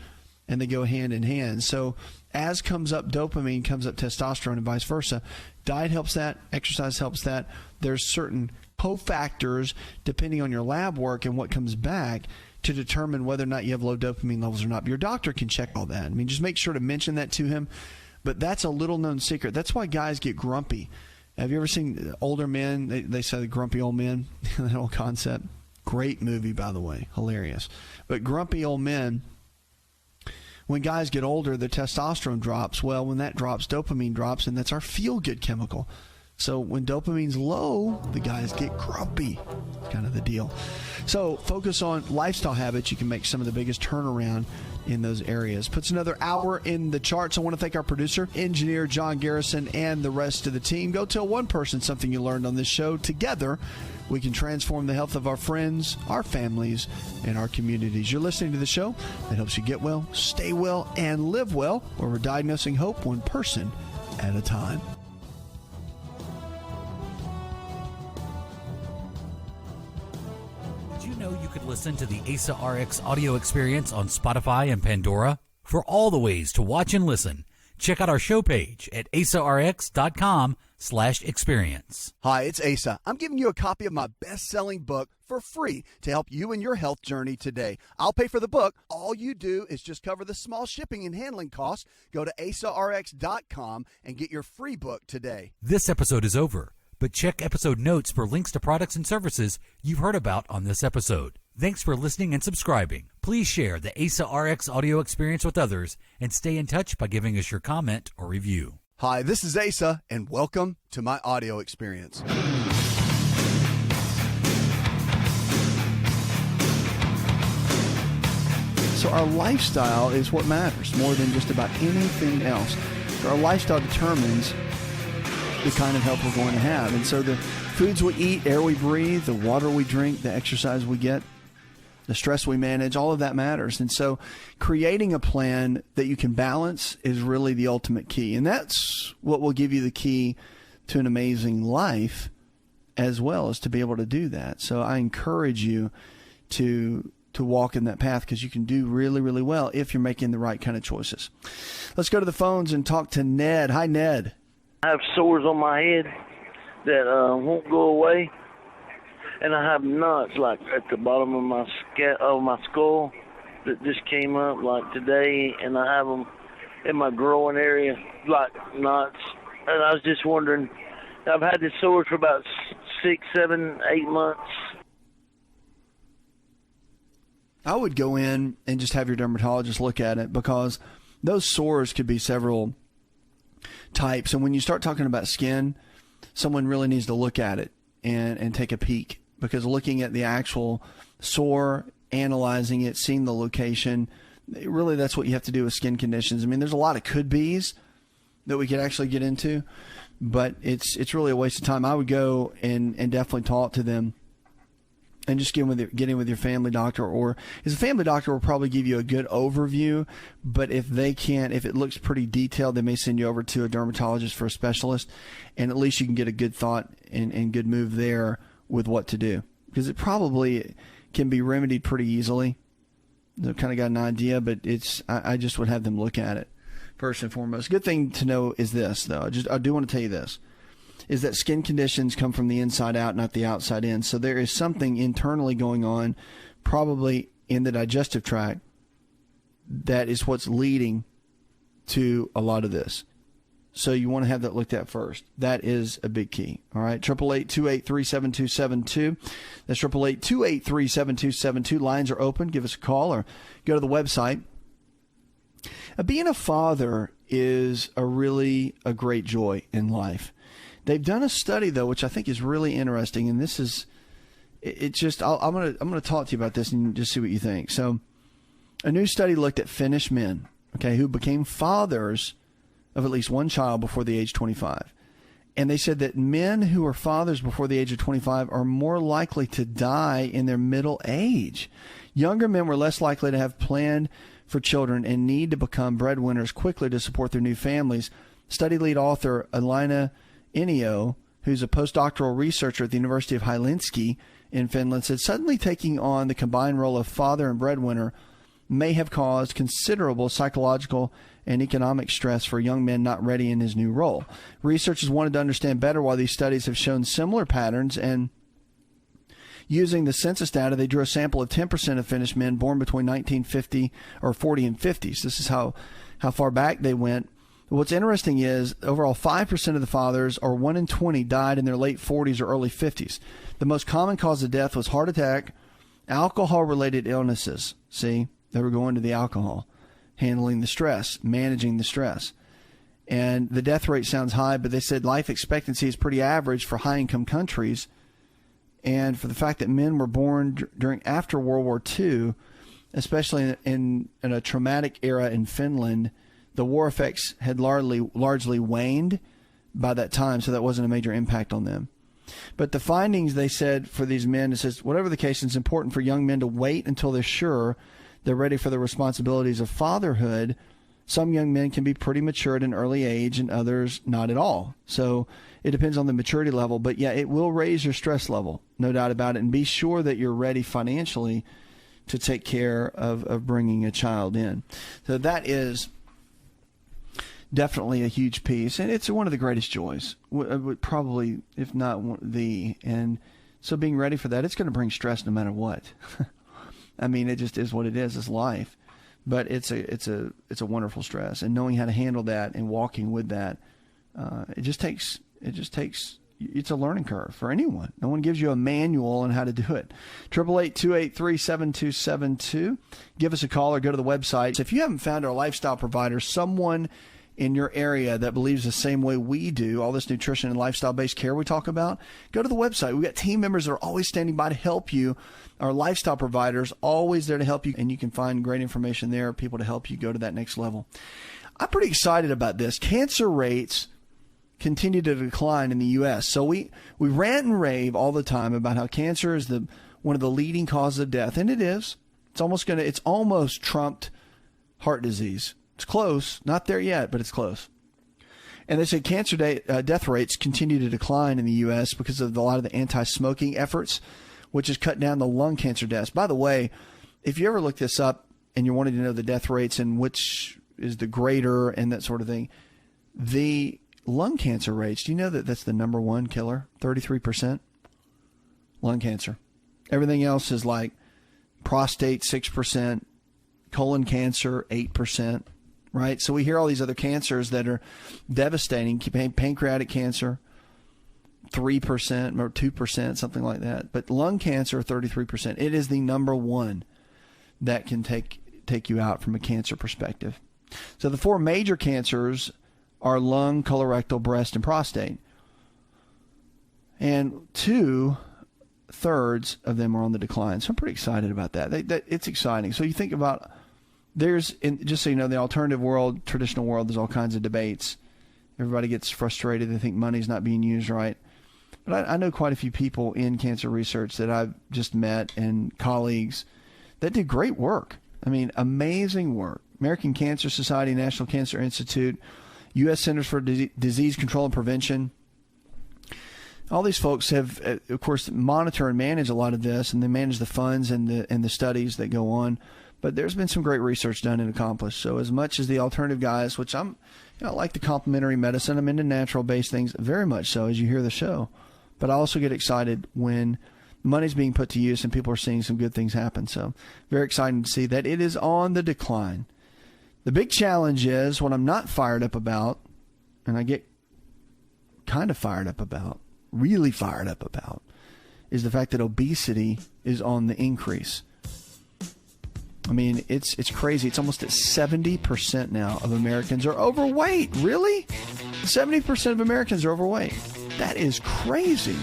and they go hand in hand. So as comes up dopamine, comes up testosterone, and vice versa. Diet helps that. Exercise helps that. There's certain cofactors, depending on your lab work and what comes back, to determine whether or not you have low dopamine levels or not. But your doctor can check all that. I mean, just make sure to mention that to him. But that's a little-known secret. That's why guys get grumpy. Have you ever seen older men? They say the grumpy old men, that whole concept. Great movie, by the way. Hilarious. But grumpy old men, when guys get older, their testosterone drops. Well, when that drops, dopamine drops, and that's our feel-good chemical. So when dopamine's low, the guys get grumpy. Kind of the deal. So focus on lifestyle habits. You can make some of the biggest turnaround in those areas. Puts another hour in the charts. I want to thank our producer, engineer John Garrison, and the rest of the team. Go tell one person something you learned on this show. Together, we can transform the health of our friends, our families, and our communities. You're listening to the show that helps you get well, stay well, and live well, where we're diagnosing hope one person at a time. You could listen to the Asa Rx audio experience on Spotify and Pandora. For all the ways to watch and listen, check out our show page at asarx.com/audio. AsaRx.com/experience. Hi, it's Asa. I'm giving you a copy of my best-selling book for free to help you in your health journey today. I'll pay for the book. All you do is just cover the small shipping and handling costs. Go to AsaRx.com and get your free book today. This episode is over, but check episode notes for links to products and services you've heard about on this episode. Thanks for listening and subscribing. Please share the Asa Rx audio experience with others and stay in touch by giving us your comment or review. Hi, this is Asa, and welcome to my audio experience. So our lifestyle is what matters more than just about anything else. So our lifestyle determines the kind of health we're going to have. And so the foods we eat, air we breathe, the water we drink, the exercise we get, the stress we manage, all of that matters. And so creating a plan that you can balance is really the ultimate key. And that's what will give you the key to an amazing life, as well as to be able to do that. So I encourage you to walk in that path, because you can do really, really well if you're making the right kind of choices. Let's go to the phones and talk to Ned. Hi, Ned. I have sores on my head that won't go away. And I have knots like at the bottom of my skull that just came up like today, and I have them in my groin area like knots. And I was just wondering, I've had this sore for about 6, 7, 8 months. I would go in and just have your dermatologist look at it, because those sores could be several types. And when you start talking about skin, someone really needs to look at it and take a peek. Because looking at the actual sore, analyzing it, seeing the location, really that's what you have to do with skin conditions. I mean, there's a lot of could-bes that we could actually get into, but it's really a waste of time. I would go and definitely talk to them and just get in with your family doctor, or because a family doctor will probably give you a good overview, but if it looks pretty detailed, they may send you over to a dermatologist for a specialist, and at least you can get a good thought and good move there with what to do, because it probably can be remedied pretty easily. They've kind of got an idea, but I just would have them look at it first and foremost. Good thing to know is this, though. I do want to tell you this, is that skin conditions come from the inside out, not the outside in. So there is something internally going on, probably in the digestive tract, that is what's leading to a lot of this. So you want to have that looked at first. That is a big key. All right, 888-283-7272. That's 888-283-7272. Lines are open. Give us a call or go to the website. Being a father is a great joy in life. They've done a study, though, which I think is really interesting, and this is I'm gonna talk to you about this and just see what you think. So, a new study looked at Finnish men, who became fathers of at least one child before the age 25. And they said that men who are fathers before the age of 25 are more likely to die in their middle age. Younger men were less likely to have planned for children and need to become breadwinners quickly to support their new families. Study lead author Elina Inio, who's a postdoctoral researcher at the University of Helsinki in Finland, said suddenly taking on the combined role of father and breadwinner may have caused considerable psychological and economic stress for young men not ready in his new role. Researchers wanted to understand better why these studies have shown similar patterns, and using the census data, they drew a sample of 10% of Finnish men born between 1940 and 50s. This is how far back they went. What's interesting is overall 5% of the fathers, or 1 in 20, died in their late 40s or early 50s. The most common cause of death was heart attack, alcohol-related illnesses. See, they were going to the alcohol, handling the stress, managing the stress. And the death rate sounds high, but they said life expectancy is pretty average for high-income countries. And for the fact that men were born after World War II, especially in a traumatic era in Finland, the war effects had largely waned by that time, so that wasn't a major impact on them. But the findings, they said, for these men, it says, whatever the case, it's important for young men to wait until they're sure they're ready for the responsibilities of fatherhood. Some young men can be pretty mature at an early age and others not at all. So it depends on the maturity level. But yeah, it will raise your stress level, no doubt about it. And be sure that you're ready financially to take care of bringing a child in. So that is definitely a huge piece, and it's one of the greatest joys, probably, if not the. And so being ready for that, it's going to bring stress no matter what. I mean, it just is what it is. It's life, but it's a wonderful stress, and knowing how to handle that and walking with that, it just takes. It's a learning curve for anyone. No one gives you a manual on how to do it. 888-283-7272. Give us a call or go to the website. If you haven't found our lifestyle provider, someone in your area that believes the same way we do, all this nutrition and lifestyle-based care we talk about, go to the website. We've got team members that are always standing by to help you. Our lifestyle providers always there to help you, and you can find great information there, people to help you go to that next level. I'm pretty excited about this. Cancer rates continue to decline in the U.S. So we rant and rave all the time about how cancer is one of the leading causes of death, and it is. It's almost trumped heart disease. It's close, not there yet, but it's close. And they say cancer death rates continue to decline in the U.S. because of a lot of the anti-smoking efforts, which has cut down the lung cancer deaths. By the way, if you ever look this up and you're wanting to know the death rates and which is the greater and that sort of thing, the lung cancer rates, do you know that that's the number one killer? 33%. Lung cancer. Everything else is like prostate, 6%, colon cancer, 8%, right? So we hear all these other cancers that are devastating. Pancreatic cancer, 3% or 2%, something like that. But lung cancer, 33%. It is the number one that can take you out from a cancer perspective. So the four major cancers are lung, colorectal, breast, and prostate. And 2/3 of them are on the decline. So I'm pretty excited about that. It's exciting. So you think about, just so you know, the alternative world, traditional world, there's all kinds of debates. Everybody gets frustrated. They think money's not being used right. But I know quite a few people in cancer research that I've just met and colleagues that do great work. I mean, amazing work. American Cancer Society, National Cancer Institute, U.S. Centers for Disease Control and Prevention. All these folks have, of course, monitor and manage a lot of this, and they manage the funds and the studies that go on. But there's been some great research done and accomplished. So as much as the alternative guys, which I like the complementary medicine, I'm into natural-based things very much so, as you hear the show. But I also get excited when money's being put to use and people are seeing some good things happen. So very exciting to see that it is on the decline. The big challenge is what I'm not fired up about, and I get kind of fired up about, really fired up about, is the fact that obesity is on the increase. I mean, it's crazy. It's almost at 70% now of Americans are overweight. Really? 70% of Americans are overweight. That is crazy.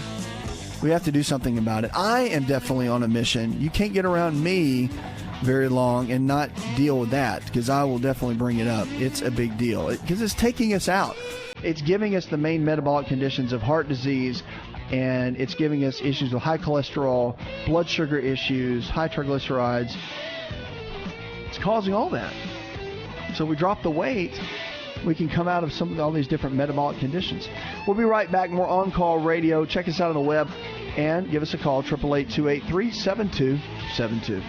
We have to do something about it. I am definitely on a mission. You can't get around me very long and not deal with that, because I will definitely bring it up. It's a big deal because it's taking us out. It's giving us the main metabolic conditions of heart disease, and it's giving us issues with high cholesterol, blood sugar issues, high triglycerides. It's causing all that. So we drop the weight, we can come out of all these different metabolic conditions. We'll be right back. More On-Call Radio. Check us out on the web and give us a call, 888-283-7272.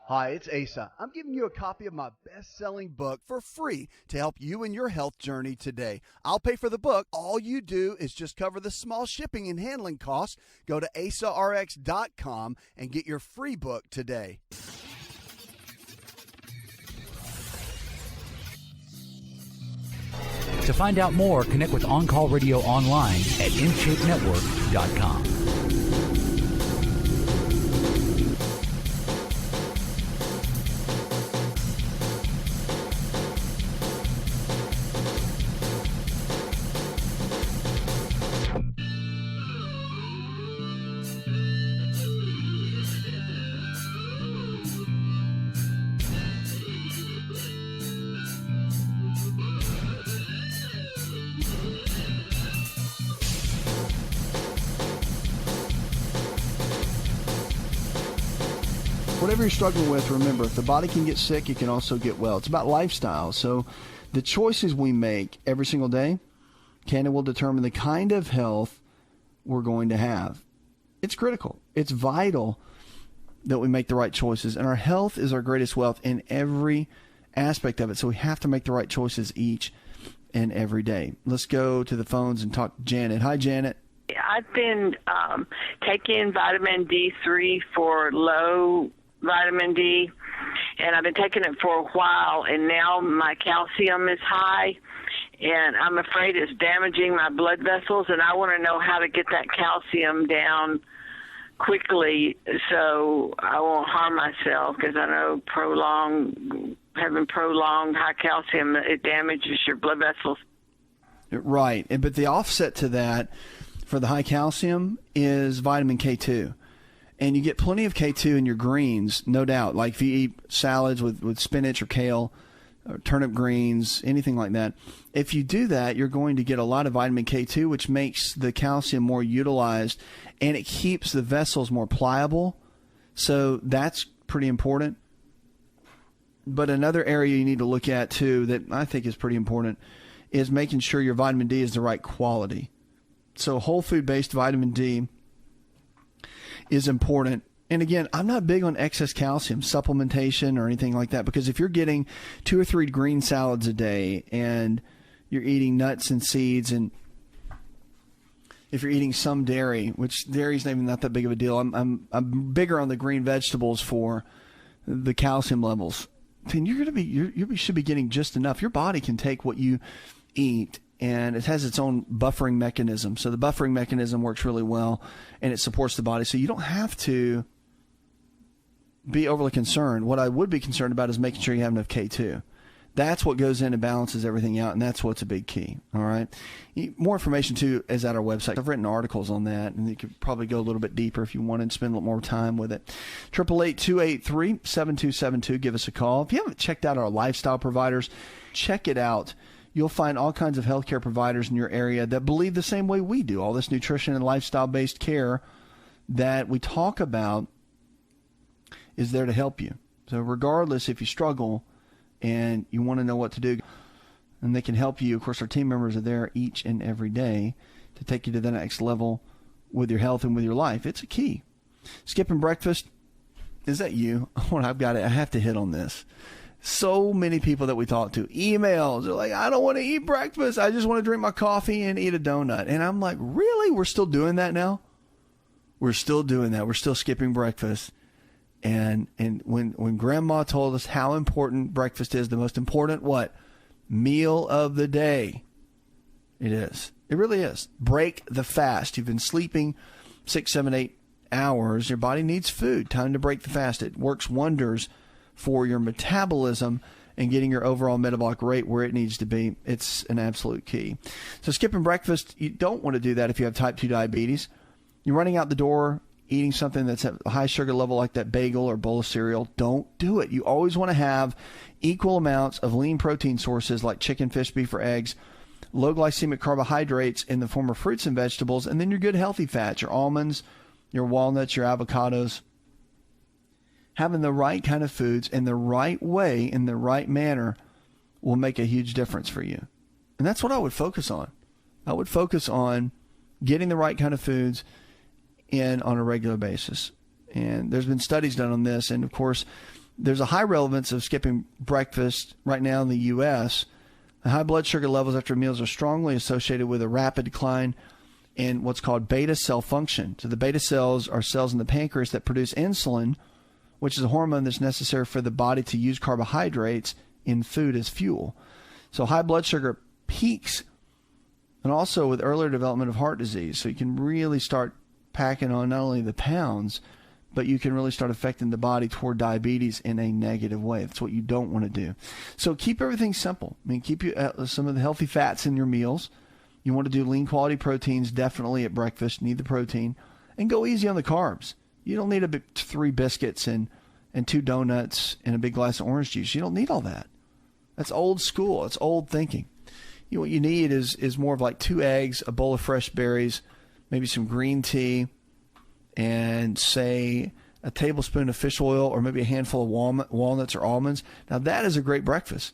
Hi, it's Asa. I'm giving you a copy of my best-selling book for free to help you in your health journey today. I'll pay for the book. All you do is just cover the small shipping and handling costs. Go to asarx.com and get your free book today. To find out more, connect with On-Call Radio online at InShapeNetwork.com. Whatever you're struggling with, remember, if the body can get sick, it can also get well. It's about lifestyle. So The choices we make every single day will determine the kind of health we're going to have. It's critical. It's vital that we make the right choices. And our health is our greatest wealth in every aspect of it. So we have to make the right choices each and every day. Let's go to the phones and talk to Janet. Hi, Janet. I've been taking vitamin D3 for low vitamin D, and I've been taking it for a while, and now my calcium is high, and I'm afraid it's damaging my blood vessels, and I want to know how to get that calcium down quickly so I won't harm myself, because I know having prolonged high calcium, it damages your blood vessels. Right. But the offset to that for the high calcium is vitamin K2. And you get plenty of K2 in your greens, no doubt. Like if you eat salads with spinach or kale, or turnip greens, anything like that. If you do that, you're going to get a lot of vitamin K2, which makes the calcium more utilized, and it keeps the vessels more pliable. So that's pretty important. But another area you need to look at, too, that I think is pretty important, is making sure your vitamin D is the right quality. So whole food-based vitamin D is important. And again, I'm not big on excess calcium supplementation or anything like that, because if you're getting 2 or 3 green salads a day and you're eating nuts and seeds, and if you're eating some dairy, which dairy's not that big of a deal, I'm bigger on the green vegetables for the calcium levels, then you should be getting just enough. Your body can take what you eat, and it has its own buffering mechanism. So the buffering mechanism works really well, and it supports the body. So you don't have to be overly concerned. What I would be concerned about is making sure you have enough K2. That's what goes in and balances everything out, and that's what's a big key. All right. More information, too, is at our website. I've written articles on that, and you could probably go a little bit deeper if you wanted and spend a little more time with it. 888-283-7272. Give us a call. If you haven't checked out our lifestyle providers, check it out. You'll find all kinds of healthcare providers in your area that believe the same way we do. All this nutrition and lifestyle-based care that we talk about is there to help you. So regardless if you struggle and you want to know what to do, and they can help you. Of course, our team members are there each and every day to take you to the next level with your health and with your life. It's a key. Skipping breakfast, is that you? I've got it. I have to hit on this. So many people that we talk to, emails, they're like, I don't want to eat breakfast. I just want to drink my coffee and eat a donut. And I'm like, really? We're still doing that now? We're still doing that. We're still skipping breakfast. And when Grandma told us how important breakfast is, the most important meal of the day, it is. It really is. Break the fast. You've been sleeping 6, 7, 8 hours. Your body needs food. Time to break the fast. It works wonders for your metabolism and getting your overall metabolic rate where it needs to be. It's an absolute key. So skipping breakfast, you don't want to do that if you have type 2 diabetes. You're running out the door eating something that's at a high sugar level like that bagel or bowl of cereal. Don't do it. You always want to have equal amounts of lean protein sources like chicken, fish, beef, or eggs, low glycemic carbohydrates in the form of fruits and vegetables, and then your good healthy fats, your almonds, your walnuts, your avocados. Having the right kind of foods in the right way, in the right manner, will make a huge difference for you. And that's what I would focus on. I would focus on getting the right kind of foods in on a regular basis. And there's been studies done on this. And, of course, there's a high relevance of skipping breakfast right now in the U.S. The high blood sugar levels after meals are strongly associated with a rapid decline in what's called beta cell function. So the beta cells are cells in the pancreas that produce insulin, which is a hormone that's necessary for the body to use carbohydrates in food as fuel. So high blood sugar peaks, and also with earlier development of heart disease. So you can really start packing on not only the pounds, but you can really start affecting the body toward diabetes in a negative way. That's what you don't want to do. So keep everything simple. Keep some of the healthy fats in your meals. You want to do lean quality proteins definitely at breakfast. You need the protein. And go easy on the carbs. You don't need 3 biscuits and 2 donuts and a big glass of orange juice. You don't need all that. That's old school. It's old thinking. What you need is more of like 2 eggs, a bowl of fresh berries, maybe some green tea, and say a tablespoon of fish oil or maybe a handful of walnuts or almonds. Now that is a great breakfast.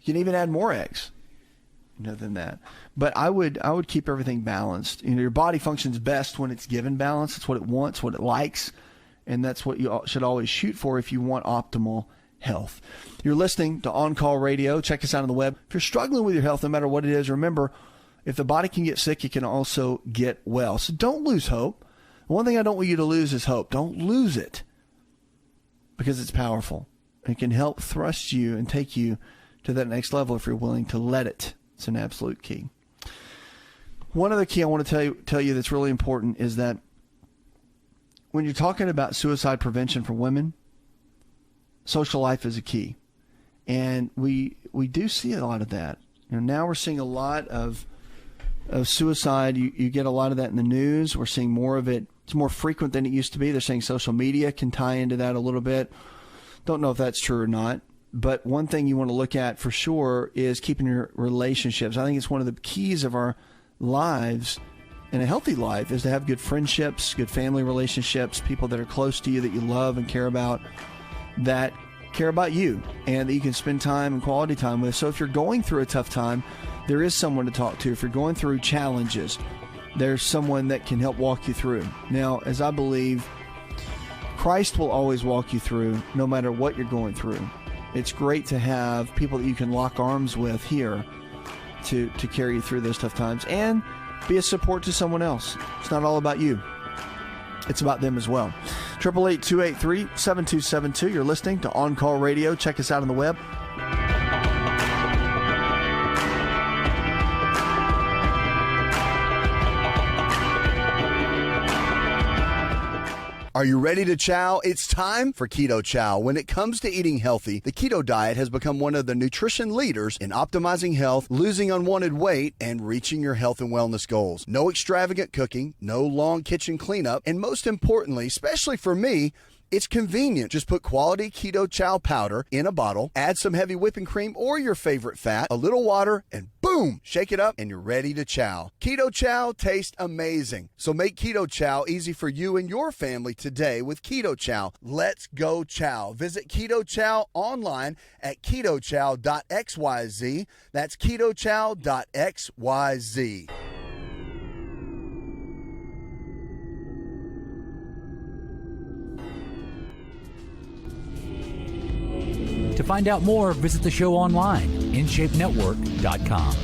You can even add more eggs, than that. But I would keep everything balanced. Your body functions best when it's given balance. It's what it wants, what it likes, and that's what you should always shoot for if you want optimal health. You're listening to On Call Radio. Check us out on the web. If you're struggling with your health, no matter what it is, remember, if the body can get sick, it can also get well. So don't lose hope. One thing I don't want you to lose is hope. Don't lose it, because it's powerful. It can help thrust you and take you to that next level if you're willing to let it. It's an absolute key. One other key I want to tell you that's really important is that when you're talking about suicide prevention for women, social life is a key. And we do see a lot of that. Now we're seeing a lot of suicide. You get a lot of that in the news. We're seeing more of it. It's more frequent than it used to be. They're saying social media can tie into that a little bit. Don't know if that's true or not. But one thing you want to look at for sure is keeping your relationships. I think it's one of the keys of our lives, and a healthy life is to have good friendships, good family relationships, people that are close to you that you love and care about, that care about you, and that you can spend time and quality time with. So if you're going through a tough time, there is someone to talk to. If you're going through challenges, there's someone that can help walk you through. Now, as I believe, Christ will always walk you through no matter what you're going through. It's great to have people that you can lock arms with here to carry you through those tough times and be a support to someone else. It's not all about you. It's about them as well. 888-283-7272. You're listening to On Call Radio. Check us out on the web. Are you ready to chow? It's time for Keto Chow. When it comes to eating healthy, the keto diet has become one of the nutrition leaders in optimizing health, losing unwanted weight, and reaching your health and wellness goals. No extravagant cooking, no long kitchen cleanup, and most importantly, especially for me, it's convenient. Just put quality Keto Chow powder in a bottle, add some heavy whipping cream or your favorite fat, a little water, and boom, shake it up, and you're ready to chow. Keto Chow tastes amazing. So make Keto Chow easy for you and your family today with Keto Chow. Let's go chow. Visit Keto Chow online at ketochow.xyz. That's ketochow.xyz. To find out more, visit the show online, InShapeNetwork.com.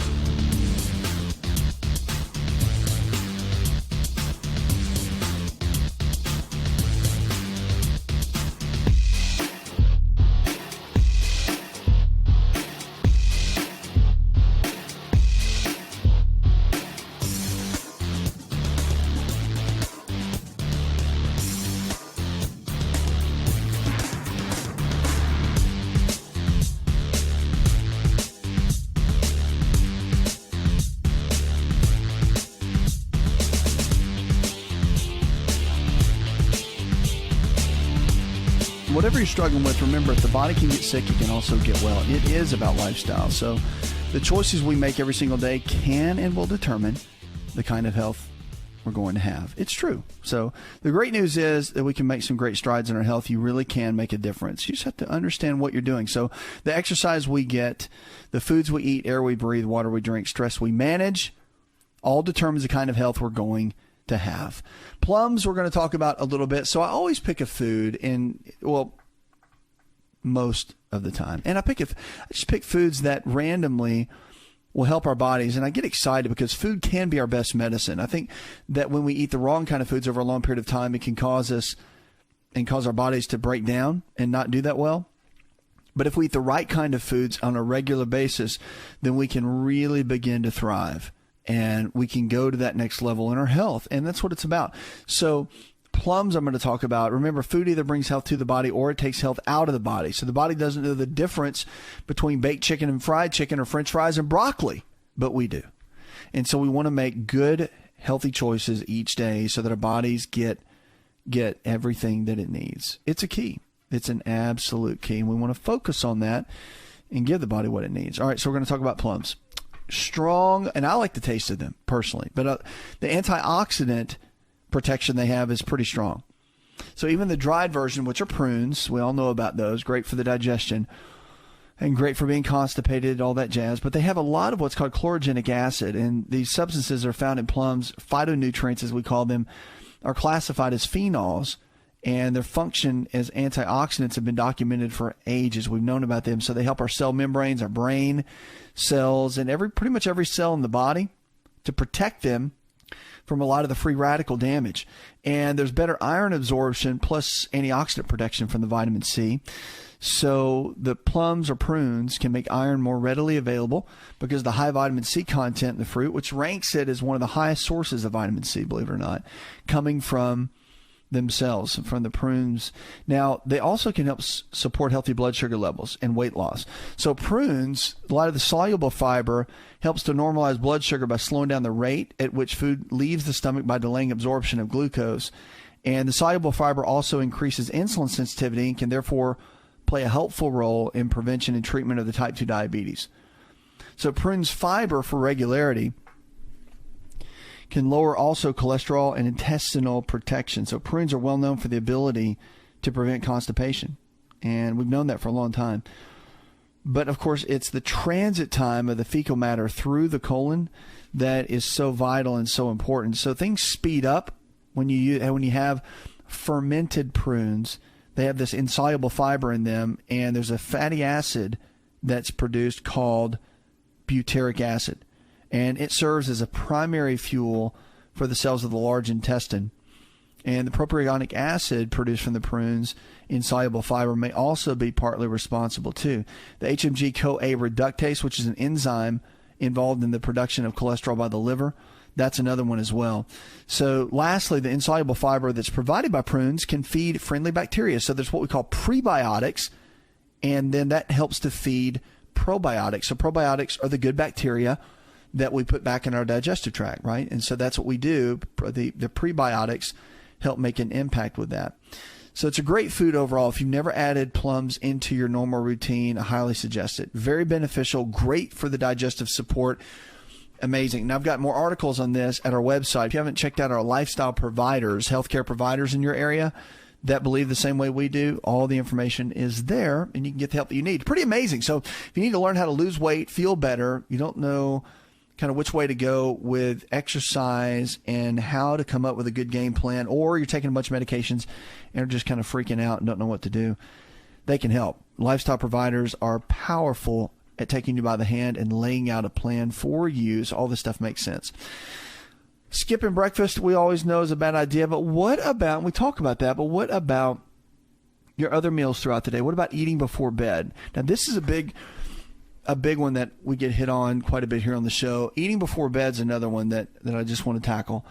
Whatever you're struggling with, remember, if the body can get sick, it can also get well. It is about lifestyle. So the choices we make every single day can and will determine the kind of health we're going to have. It's true. So the great news is that we can make some great strides in our health. You really can make a difference. You just have to understand what you're doing. So the exercise we get, the foods we eat, air we breathe, water we drink, stress we manage, all determines the kind of health we're going to have. Plums we're going to talk about a little bit. So I always pick a food, most of the time. And I just pick foods that randomly will help our bodies. And I get excited because food can be our best medicine. I think that when we eat the wrong kind of foods over a long period of time, it can cause us and cause our bodies to break down and not do that well. But if we eat the right kind of foods on a regular basis, then we can really begin to thrive. And we can go to that next level in our health. And that's what it's about. So plums I'm going to talk about. Remember, food either brings health to the body or it takes health out of the body. So the body doesn't know the difference between baked chicken and fried chicken or French fries and broccoli, but we do. And so we want to make good, healthy choices each day so that our bodies get everything that it needs. It's a key. It's an absolute key. And we want to focus on that and give the body what it needs. All right, so we're going to talk about plums. Strong, and I like the taste of them personally, but the antioxidant protection they have is pretty strong. So even the dried version, which are prunes, we all know about those, great for the digestion. and great for being constipated, all that jazz. But they have a lot of what's called chlorogenic acid, and these substances are found in plums. Phytonutrients, as we call them, are classified as phenols, and their function as antioxidants have been documented for ages. We've known about them. So they help our cell membranes, our brain cells, and pretty much every cell in the body to protect them from a lot of the free radical damage. And there's better iron absorption plus antioxidant protection from the vitamin C. So the plums or prunes can make iron more readily available because of the high vitamin C content in the fruit, which ranks it as one of the highest sources of vitamin C, believe it or not, coming from themselves, from the prunes. Now, they also can help support healthy blood sugar levels and weight loss. So prunes, a lot of the soluble fiber helps to normalize blood sugar by slowing down the rate at which food leaves the stomach by delaying absorption of glucose. And the soluble fiber also increases insulin sensitivity and can therefore play a helpful role in prevention and treatment of the type 2 diabetes. So prunes fiber for regularity can lower also cholesterol and intestinal protection. So prunes are well known for the ability to prevent constipation, and we've known that for a long time. But of course, it's the transit time of the fecal matter through the colon that is so vital and so important. So things speed up when you have fermented prunes. They have this insoluble fiber in them, and there's a fatty acid that's produced called butyric acid. And it serves as a primary fuel for the cells of the large intestine. And the propionic acid produced from the prunes insoluble fiber may also be partly responsible too. The HMG-CoA reductase, which is an enzyme involved in the production of cholesterol by the liver, that's another one as well. So lastly, the insoluble fiber that's provided by prunes can feed friendly bacteria. So there's what we call prebiotics, and then that helps to feed probiotics. So probiotics are the good bacteria that we put back in our digestive tract, right? And so that's what we do. The prebiotics help make an impact with that. So it's a great food overall. If you've never added plums into your normal routine, I highly suggest it. Very beneficial, great for the digestive support. Amazing. Now, I've got more articles on this at our website. If you haven't checked out our lifestyle providers, healthcare providers in your area that believe the same way we do, all the information is there, and you can get the help that you need. Pretty amazing. So if you need to learn how to lose weight, feel better, you don't know kind of which way to go with exercise and how to come up with a good game plan, or you're taking a bunch of medications and are just kind of freaking out and don't know what to do, they can help. Lifestyle providers are powerful at taking you by the hand and laying out a plan for you so all this stuff makes sense. Skipping breakfast, we always know is a bad idea, but what about, we talk about that, but what about your other meals throughout the day? What about eating before bed? Now, this is a big one that we get hit on quite a bit here on the show. Eating before bed is another one that I just want to tackle.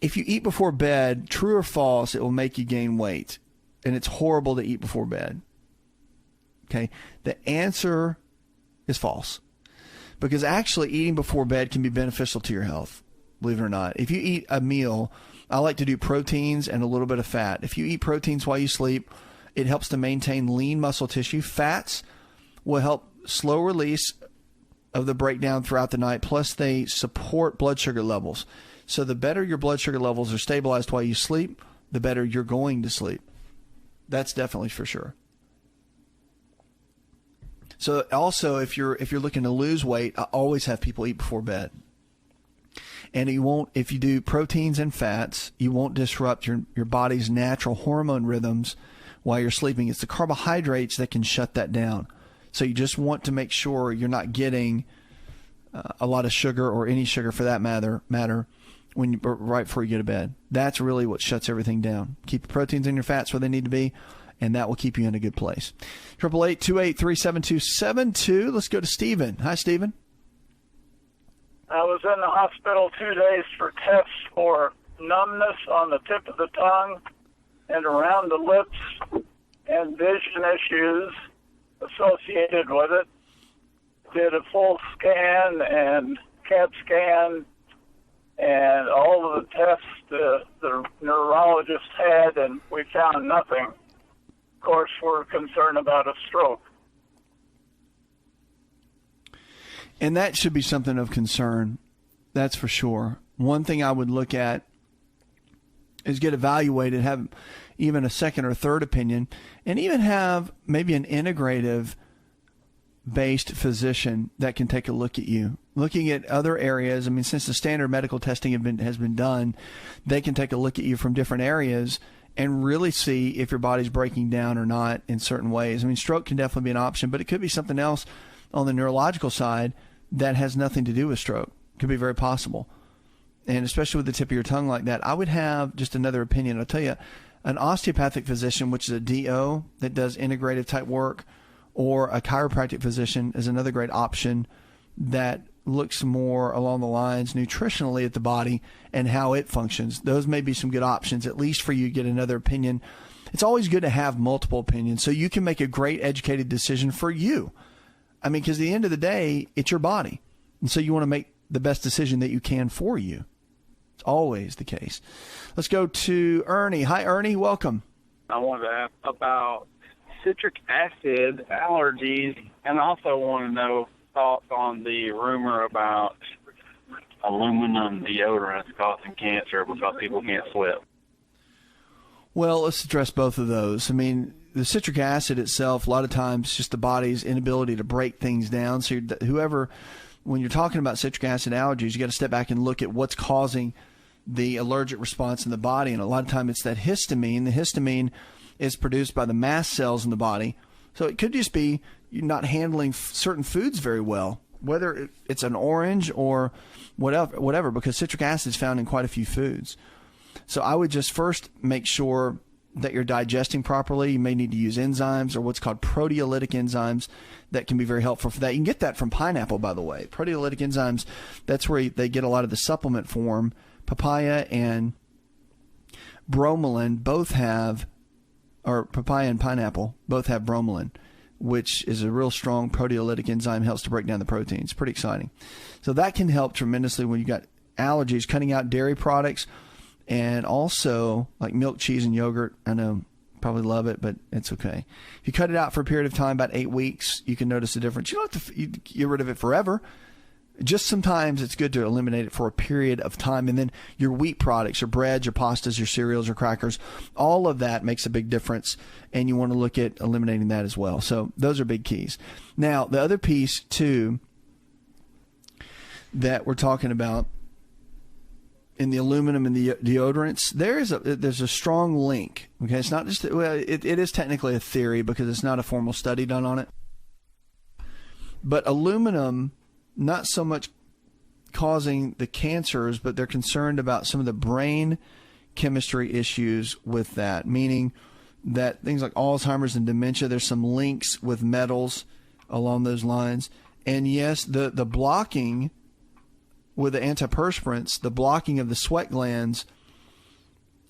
If you eat before bed, true or false, it will make you gain weight, and it's horrible to eat before bed. Okay, the answer is false, because actually eating before bed can be beneficial to your health, believe it or not. If you eat a meal, I like to do proteins and a little bit of fat. If you eat proteins while you sleep, it helps to maintain lean muscle tissue. Fats will help slow release of the breakdown throughout the night, plus they support blood sugar levels. So the better your blood sugar levels are stabilized while you sleep, the better you're going to sleep. That's definitely for sure. So also, if you're looking to lose weight, I always have people eat before bed. And if you do proteins and fats, you won't disrupt your body's natural hormone rhythms while you're sleeping. It's the carbohydrates that can shut that down. So you just want to make sure you're not getting a lot of sugar, or any sugar for that matter right before you go to bed. That's really what shuts everything down. Keep your proteins and your fats where they need to be, and that will keep you in a good place. 888-283-7272. Let's go to Stephen. Hi, Stephen. I was in the hospital 2 days for tests for numbness on the tip of the tongue and around the lips and vision issues associated with it. Did a full scan and CAT scan and all of the tests the neurologist had, and we found nothing. Of course, we're concerned about a stroke. And that should be something of concern, that's for sure. One thing I would look at is get evaluated, have even a second or third opinion, and even have maybe an integrative based physician that can take a look at you. Looking at other areas, I mean, since the standard medical testing has been done, they can take a look at you from different areas and really see if your body's breaking down or not in certain ways. I mean, stroke can definitely be an option, but it could be something else on the neurological side that has nothing to do with stroke. It could be very possible. And especially with the tip of your tongue like that, I would have just another opinion. I'll tell you, an osteopathic physician, which is a DO that does integrative type work, or a chiropractic physician is another great option that looks more along the lines nutritionally at the body and how it functions. Those may be some good options, at least for you to get another opinion. It's always good to have multiple opinions so you can make a great educated decision for you. I mean, because at the end of the day, it's your body. And so you want to make the best decision that you can for you. It's always the case. Let's go to Ernie. Hi, Ernie. Welcome. I wanted to ask about citric acid allergies, and also want to know thoughts on the rumor about aluminum deodorants causing cancer because people can't sweat. Well, let's address both of those. I mean, the citric acid itself, a lot of times, just the body's inability to break things down. So when you're talking about citric acid allergies, you got to step back and look at what's causing the allergic response in the body. And a lot of time it's that histamine. The histamine is produced by the mast cells in the body. So it could just be you're not handling certain foods very well, whether it's an orange or whatever, because citric acid is found in quite a few foods. So I would just first make sure that you're digesting properly. You may need to use enzymes or what's called proteolytic enzymes that can be very helpful for that. You can get that from pineapple, by the way. Proteolytic enzymes, that's where they get a lot of the supplement form. Papaya and bromelain both have, or papaya and pineapple both have bromelain, which is a real strong proteolytic enzyme, helps to break down the proteins. Pretty exciting. So that can help tremendously when you got allergies, cutting out dairy products, and also like milk, cheese, and yogurt. I know probably love it, but it's okay. If you cut it out for a period of time, about 8 weeks, you can notice a difference. You don't have to get rid of it forever. Just sometimes it's good to eliminate it for a period of time. And then your wheat products, your breads, your pastas, your cereals, your crackers, all of that makes a big difference. And you want to look at eliminating that as well. So those are big keys. Now, the other piece, too, that we're talking about in the aluminum and the deodorants, there's a strong link. Okay, it's not just, well, it is technically a theory because it's not a formal study done on it. But aluminum, not so much causing the cancers, but they're concerned about some of the brain chemistry issues with that, meaning that things like Alzheimer's and dementia, there's some links with metals along those lines. And yes, the blocking with the antiperspirants, the blocking of the sweat glands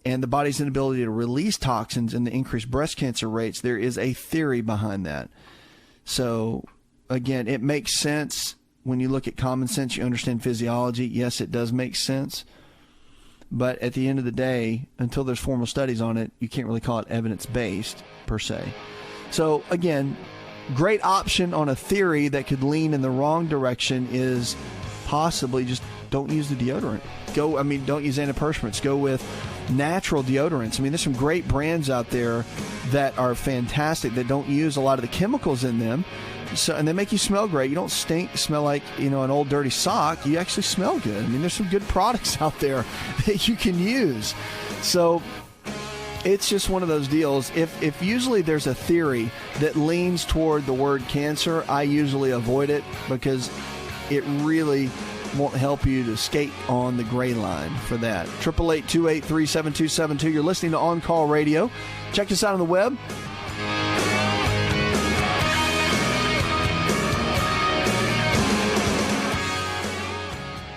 and the body's inability to release toxins and the increased breast cancer rates, there is a theory behind that. So again, it makes sense. When you look at common sense, you understand physiology. Yes, it does make sense. But at the end of the day, until there's formal studies on it, you can't really call it evidence-based per se. So again, great option on a theory that could lean in the wrong direction is possibly just don't use the deodorant. Don't use antiperspirants. Go with natural deodorants. I mean, there's some great brands out there that are fantastic that don't use a lot of the chemicals in them. So, and they make you smell great. You don't smell like, an old dirty sock. You actually smell good. I mean, there's some good products out there that you can use. So it's just one of those deals. If usually there's a theory that leans toward the word cancer, I usually avoid it because it really won't help you to skate on the gray line for that. 888-283-7272. You're listening to On Call Radio. Check us out on the web.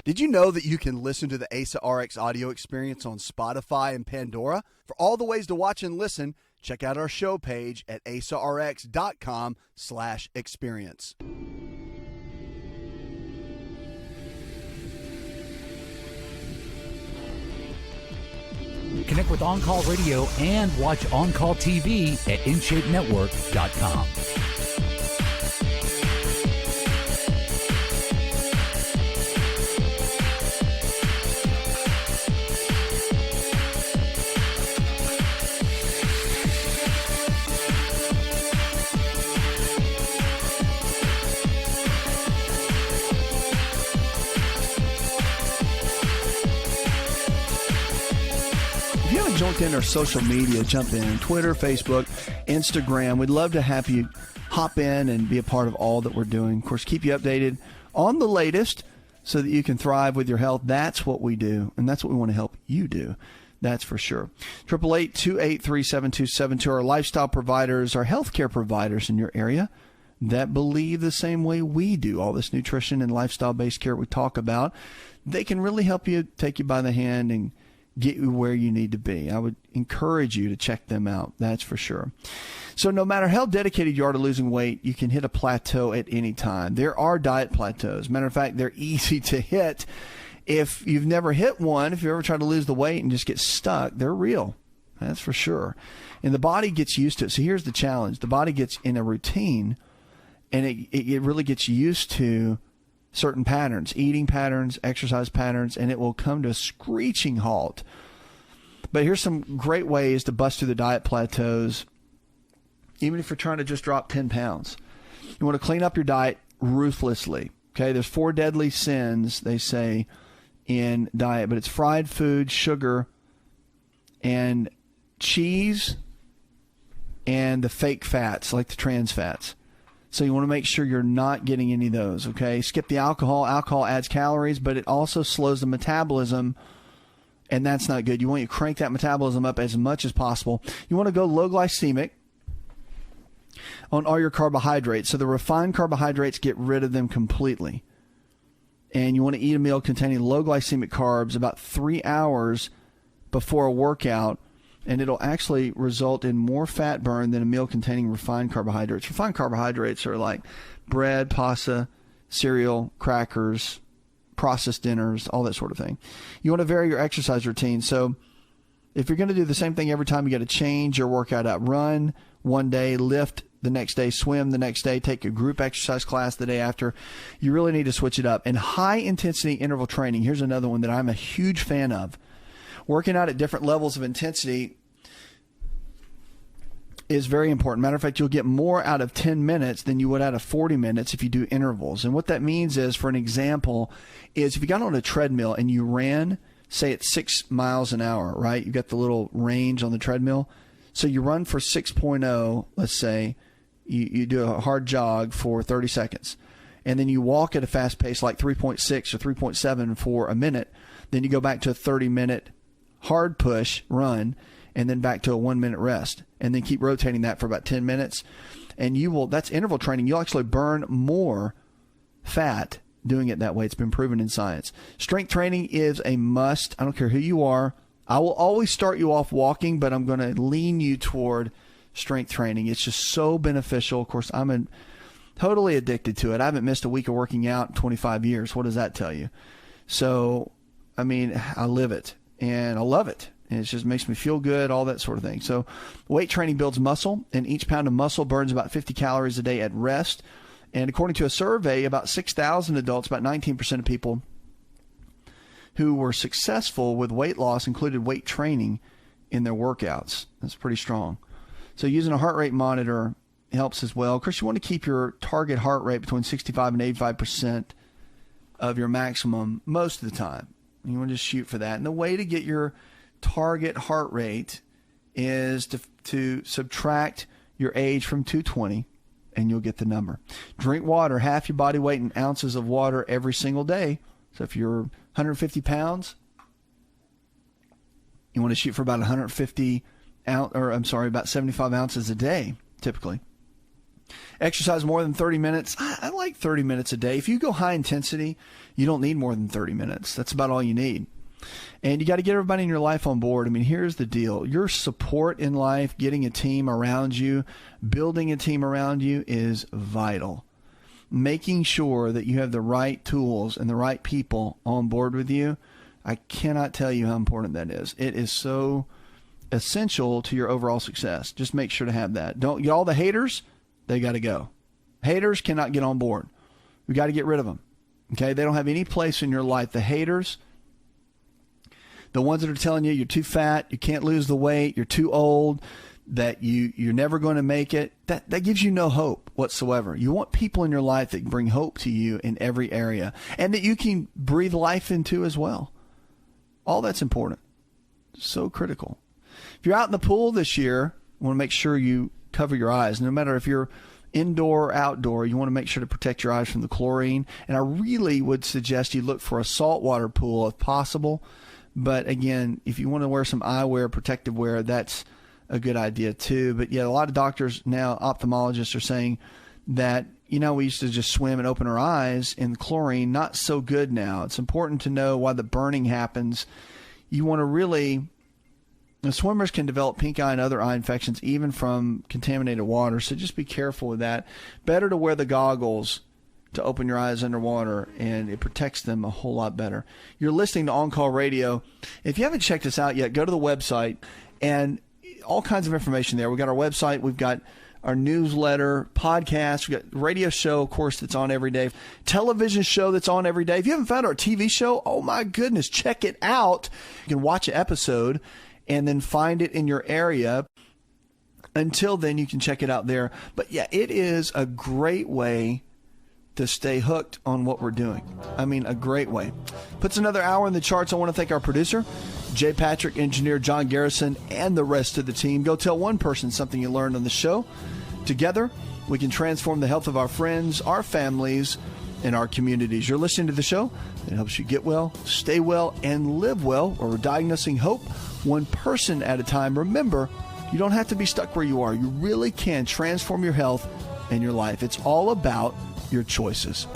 Did you know that you can listen to the Asa Rx audio experience on Spotify and Pandora? For all the ways to watch and listen, check out our show page at asarx.com/experience. Connect with On Call Radio and watch On Call TV at InShapeNetwork.com. jump in our social media, jump in Twitter, Facebook, Instagram. We'd love to have you hop in and be a part of all that we're doing. Of course, keep you updated on the latest so that you can thrive with your health. That's what we do, and that's what we want to help you do. That's for sure. 888-283-7272. Our lifestyle providers, our healthcare providers in your area that believe the same way we do. All this nutrition and lifestyle-based care we talk about, they can really help you, take you by the hand, and get you where you need to be. I would encourage you to check them out. That's for sure. So no matter how dedicated you are to losing weight, you can hit a plateau at any time. There are diet plateaus. Matter of fact, they're easy to hit. If you've never hit one, if you ever try to lose the weight and just get stuck, they're real. That's for sure. And the body gets used to it. So here's the challenge. The body gets in a routine, and it really gets used to certain patterns, eating patterns, exercise patterns, and it will come to a screeching halt. But here's some great ways to bust through the diet plateaus, even if you're trying to just drop 10 pounds. You want to clean up your diet ruthlessly. Okay, there's 4 deadly sins, they say, in diet, but it's fried food, sugar, and cheese, and the fake fats, like the trans fats. So you want to make sure you're not getting any of those, okay? Skip the alcohol. Alcohol adds calories, but it also slows the metabolism, and that's not good. You want to crank that metabolism up as much as possible. You want to go low glycemic on all your carbohydrates. So the refined carbohydrates, get rid of them completely. And you want to eat a meal containing low glycemic carbs about 3 hours before a workout, and it'll actually result in more fat burn than a meal containing refined carbohydrates. Refined carbohydrates are like bread, pasta, cereal, crackers, processed dinners, all that sort of thing. You want to vary your exercise routine. So if you're going to do the same thing every time, you got to change your workout up. Run one day, lift the next day, swim the next day, take a group exercise class the day after. You really need to switch it up. And high-intensity interval training, here's another one that I'm a huge fan of. Working out at different levels of intensity is very important. Matter of fact, you'll get more out of 10 minutes than you would out of 40 minutes if you do intervals. And what that means is, for an example, is if you got on a treadmill and you ran, say at 6 miles an hour, right? You got the little range on the treadmill. So you run for 6.0, let's say. You do a hard jog for 30 seconds. And then you walk at a fast pace like 3.6 or 3.7 for a minute. Then you go back to a 30-minute hard push run, and then back to a 1-minute rest. And then keep rotating that for about 10 minutes. And that's interval training. You'll actually burn more fat doing it that way. It's been proven in science. Strength training is a must. I don't care who you are. I will always start you off walking, but I'm going to lean you toward strength training. It's just so beneficial. Of course, I'm totally addicted to it. I haven't missed a week of working out in 25 years. What does that tell you? So, I mean, I live it, and I love it. And it just makes me feel good, all that sort of thing. So weight training builds muscle, and each pound of muscle burns about 50 calories a day at rest. And according to a survey, about 6,000 adults, about 19% of people who were successful with weight loss included weight training in their workouts. That's pretty strong. So using a heart rate monitor helps as well. Of course, you want to keep your target heart rate between 65 and 85% of your maximum most of the time. You want to just shoot for that. And the way to get your target heart rate is to subtract your age from 220, and you'll get the number. Drink water, half your body weight in ounces of water every single day. So if you're 150 pounds, you want to shoot for about about 75 ounces a day, typically. Exercise more than 30 minutes. I like 30 minutes a day. If you go high intensity, you don't need more than 30 minutes. That's about all you need. And you got to get everybody in your life on board. I mean, here's the deal. Your support in life, getting a team around you, building a team around you is vital. Making sure that you have the right tools and the right people on board with you, I cannot tell you how important that is. It is so essential to your overall success. Just make sure to have that. Don't get all the haters. They got to go. Haters cannot get on board. We got to get rid of them. Okay? They don't have any place in your life. The haters, the ones that are telling you you're too fat, you can't lose the weight, you're too old, that you're never going to make it, that gives you no hope whatsoever. You want people in your life that bring hope to you in every area and that you can breathe life into as well. All that's important. So critical. If you're out in the pool this year, you want to make sure you cover your eyes. No matter if you're indoor or outdoor, you want to make sure to protect your eyes from the chlorine. And I really would suggest you look for a saltwater pool if possible. But again, if you want to wear some eyewear, protective wear, that's a good idea too. But yeah, a lot of doctors now, ophthalmologists, are saying that, we used to just swim and open our eyes in chlorine. Not so good now. It's important to know why the burning happens. You want to really, the swimmers can develop pink eye and other eye infections even from contaminated water. So just be careful with that. Better to wear the goggles to open your eyes underwater, and it protects them a whole lot better. You're listening to On Call Radio. If you haven't checked us out yet, go to the website, and all kinds of information there. We've got our website. We've got our newsletter, podcast. We've got radio show, of course, that's on every day. Television show that's on every day. If you haven't found our TV show, oh my goodness, check it out. You can watch an episode and then find it in your area. Until then, you can check it out there. But yeah, it is a great way to stay hooked on what we're doing. I mean, a great way. Puts another hour in the charts. I want to thank our producer, Jay Patrick, engineer John Garrison, and the rest of the team. Go tell one person something you learned on the show. Together, we can transform the health of our friends, our families, and our communities. You're listening to the show. It helps you get well, stay well, and live well, where we're diagnosing hope one person at a time. Remember, you don't have to be stuck where you are. You really can transform your health and your life. It's all about your choices.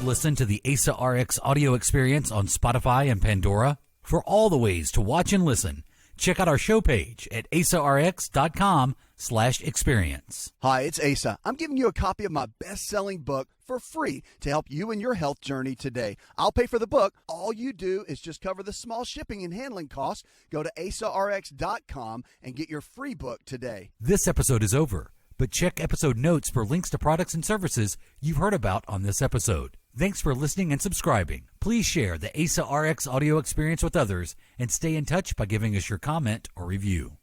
Listen to the Asa Rx audio experience on Spotify and Pandora. For all the ways to watch and listen, check out our show page at asarx.com/experience. Hi, it's Asa. I'm giving you a copy of my best-selling book for free to help you in your health journey today. I'll pay for the book. All you do is just cover the small shipping and handling costs. Go to asarx.com and get your free book today. This episode is over, but check episode notes for links to products and services you've heard about on this episode. Thanks for listening and subscribing. Please share the Asa Rx audio experience with others and stay in touch by giving us your comment or review.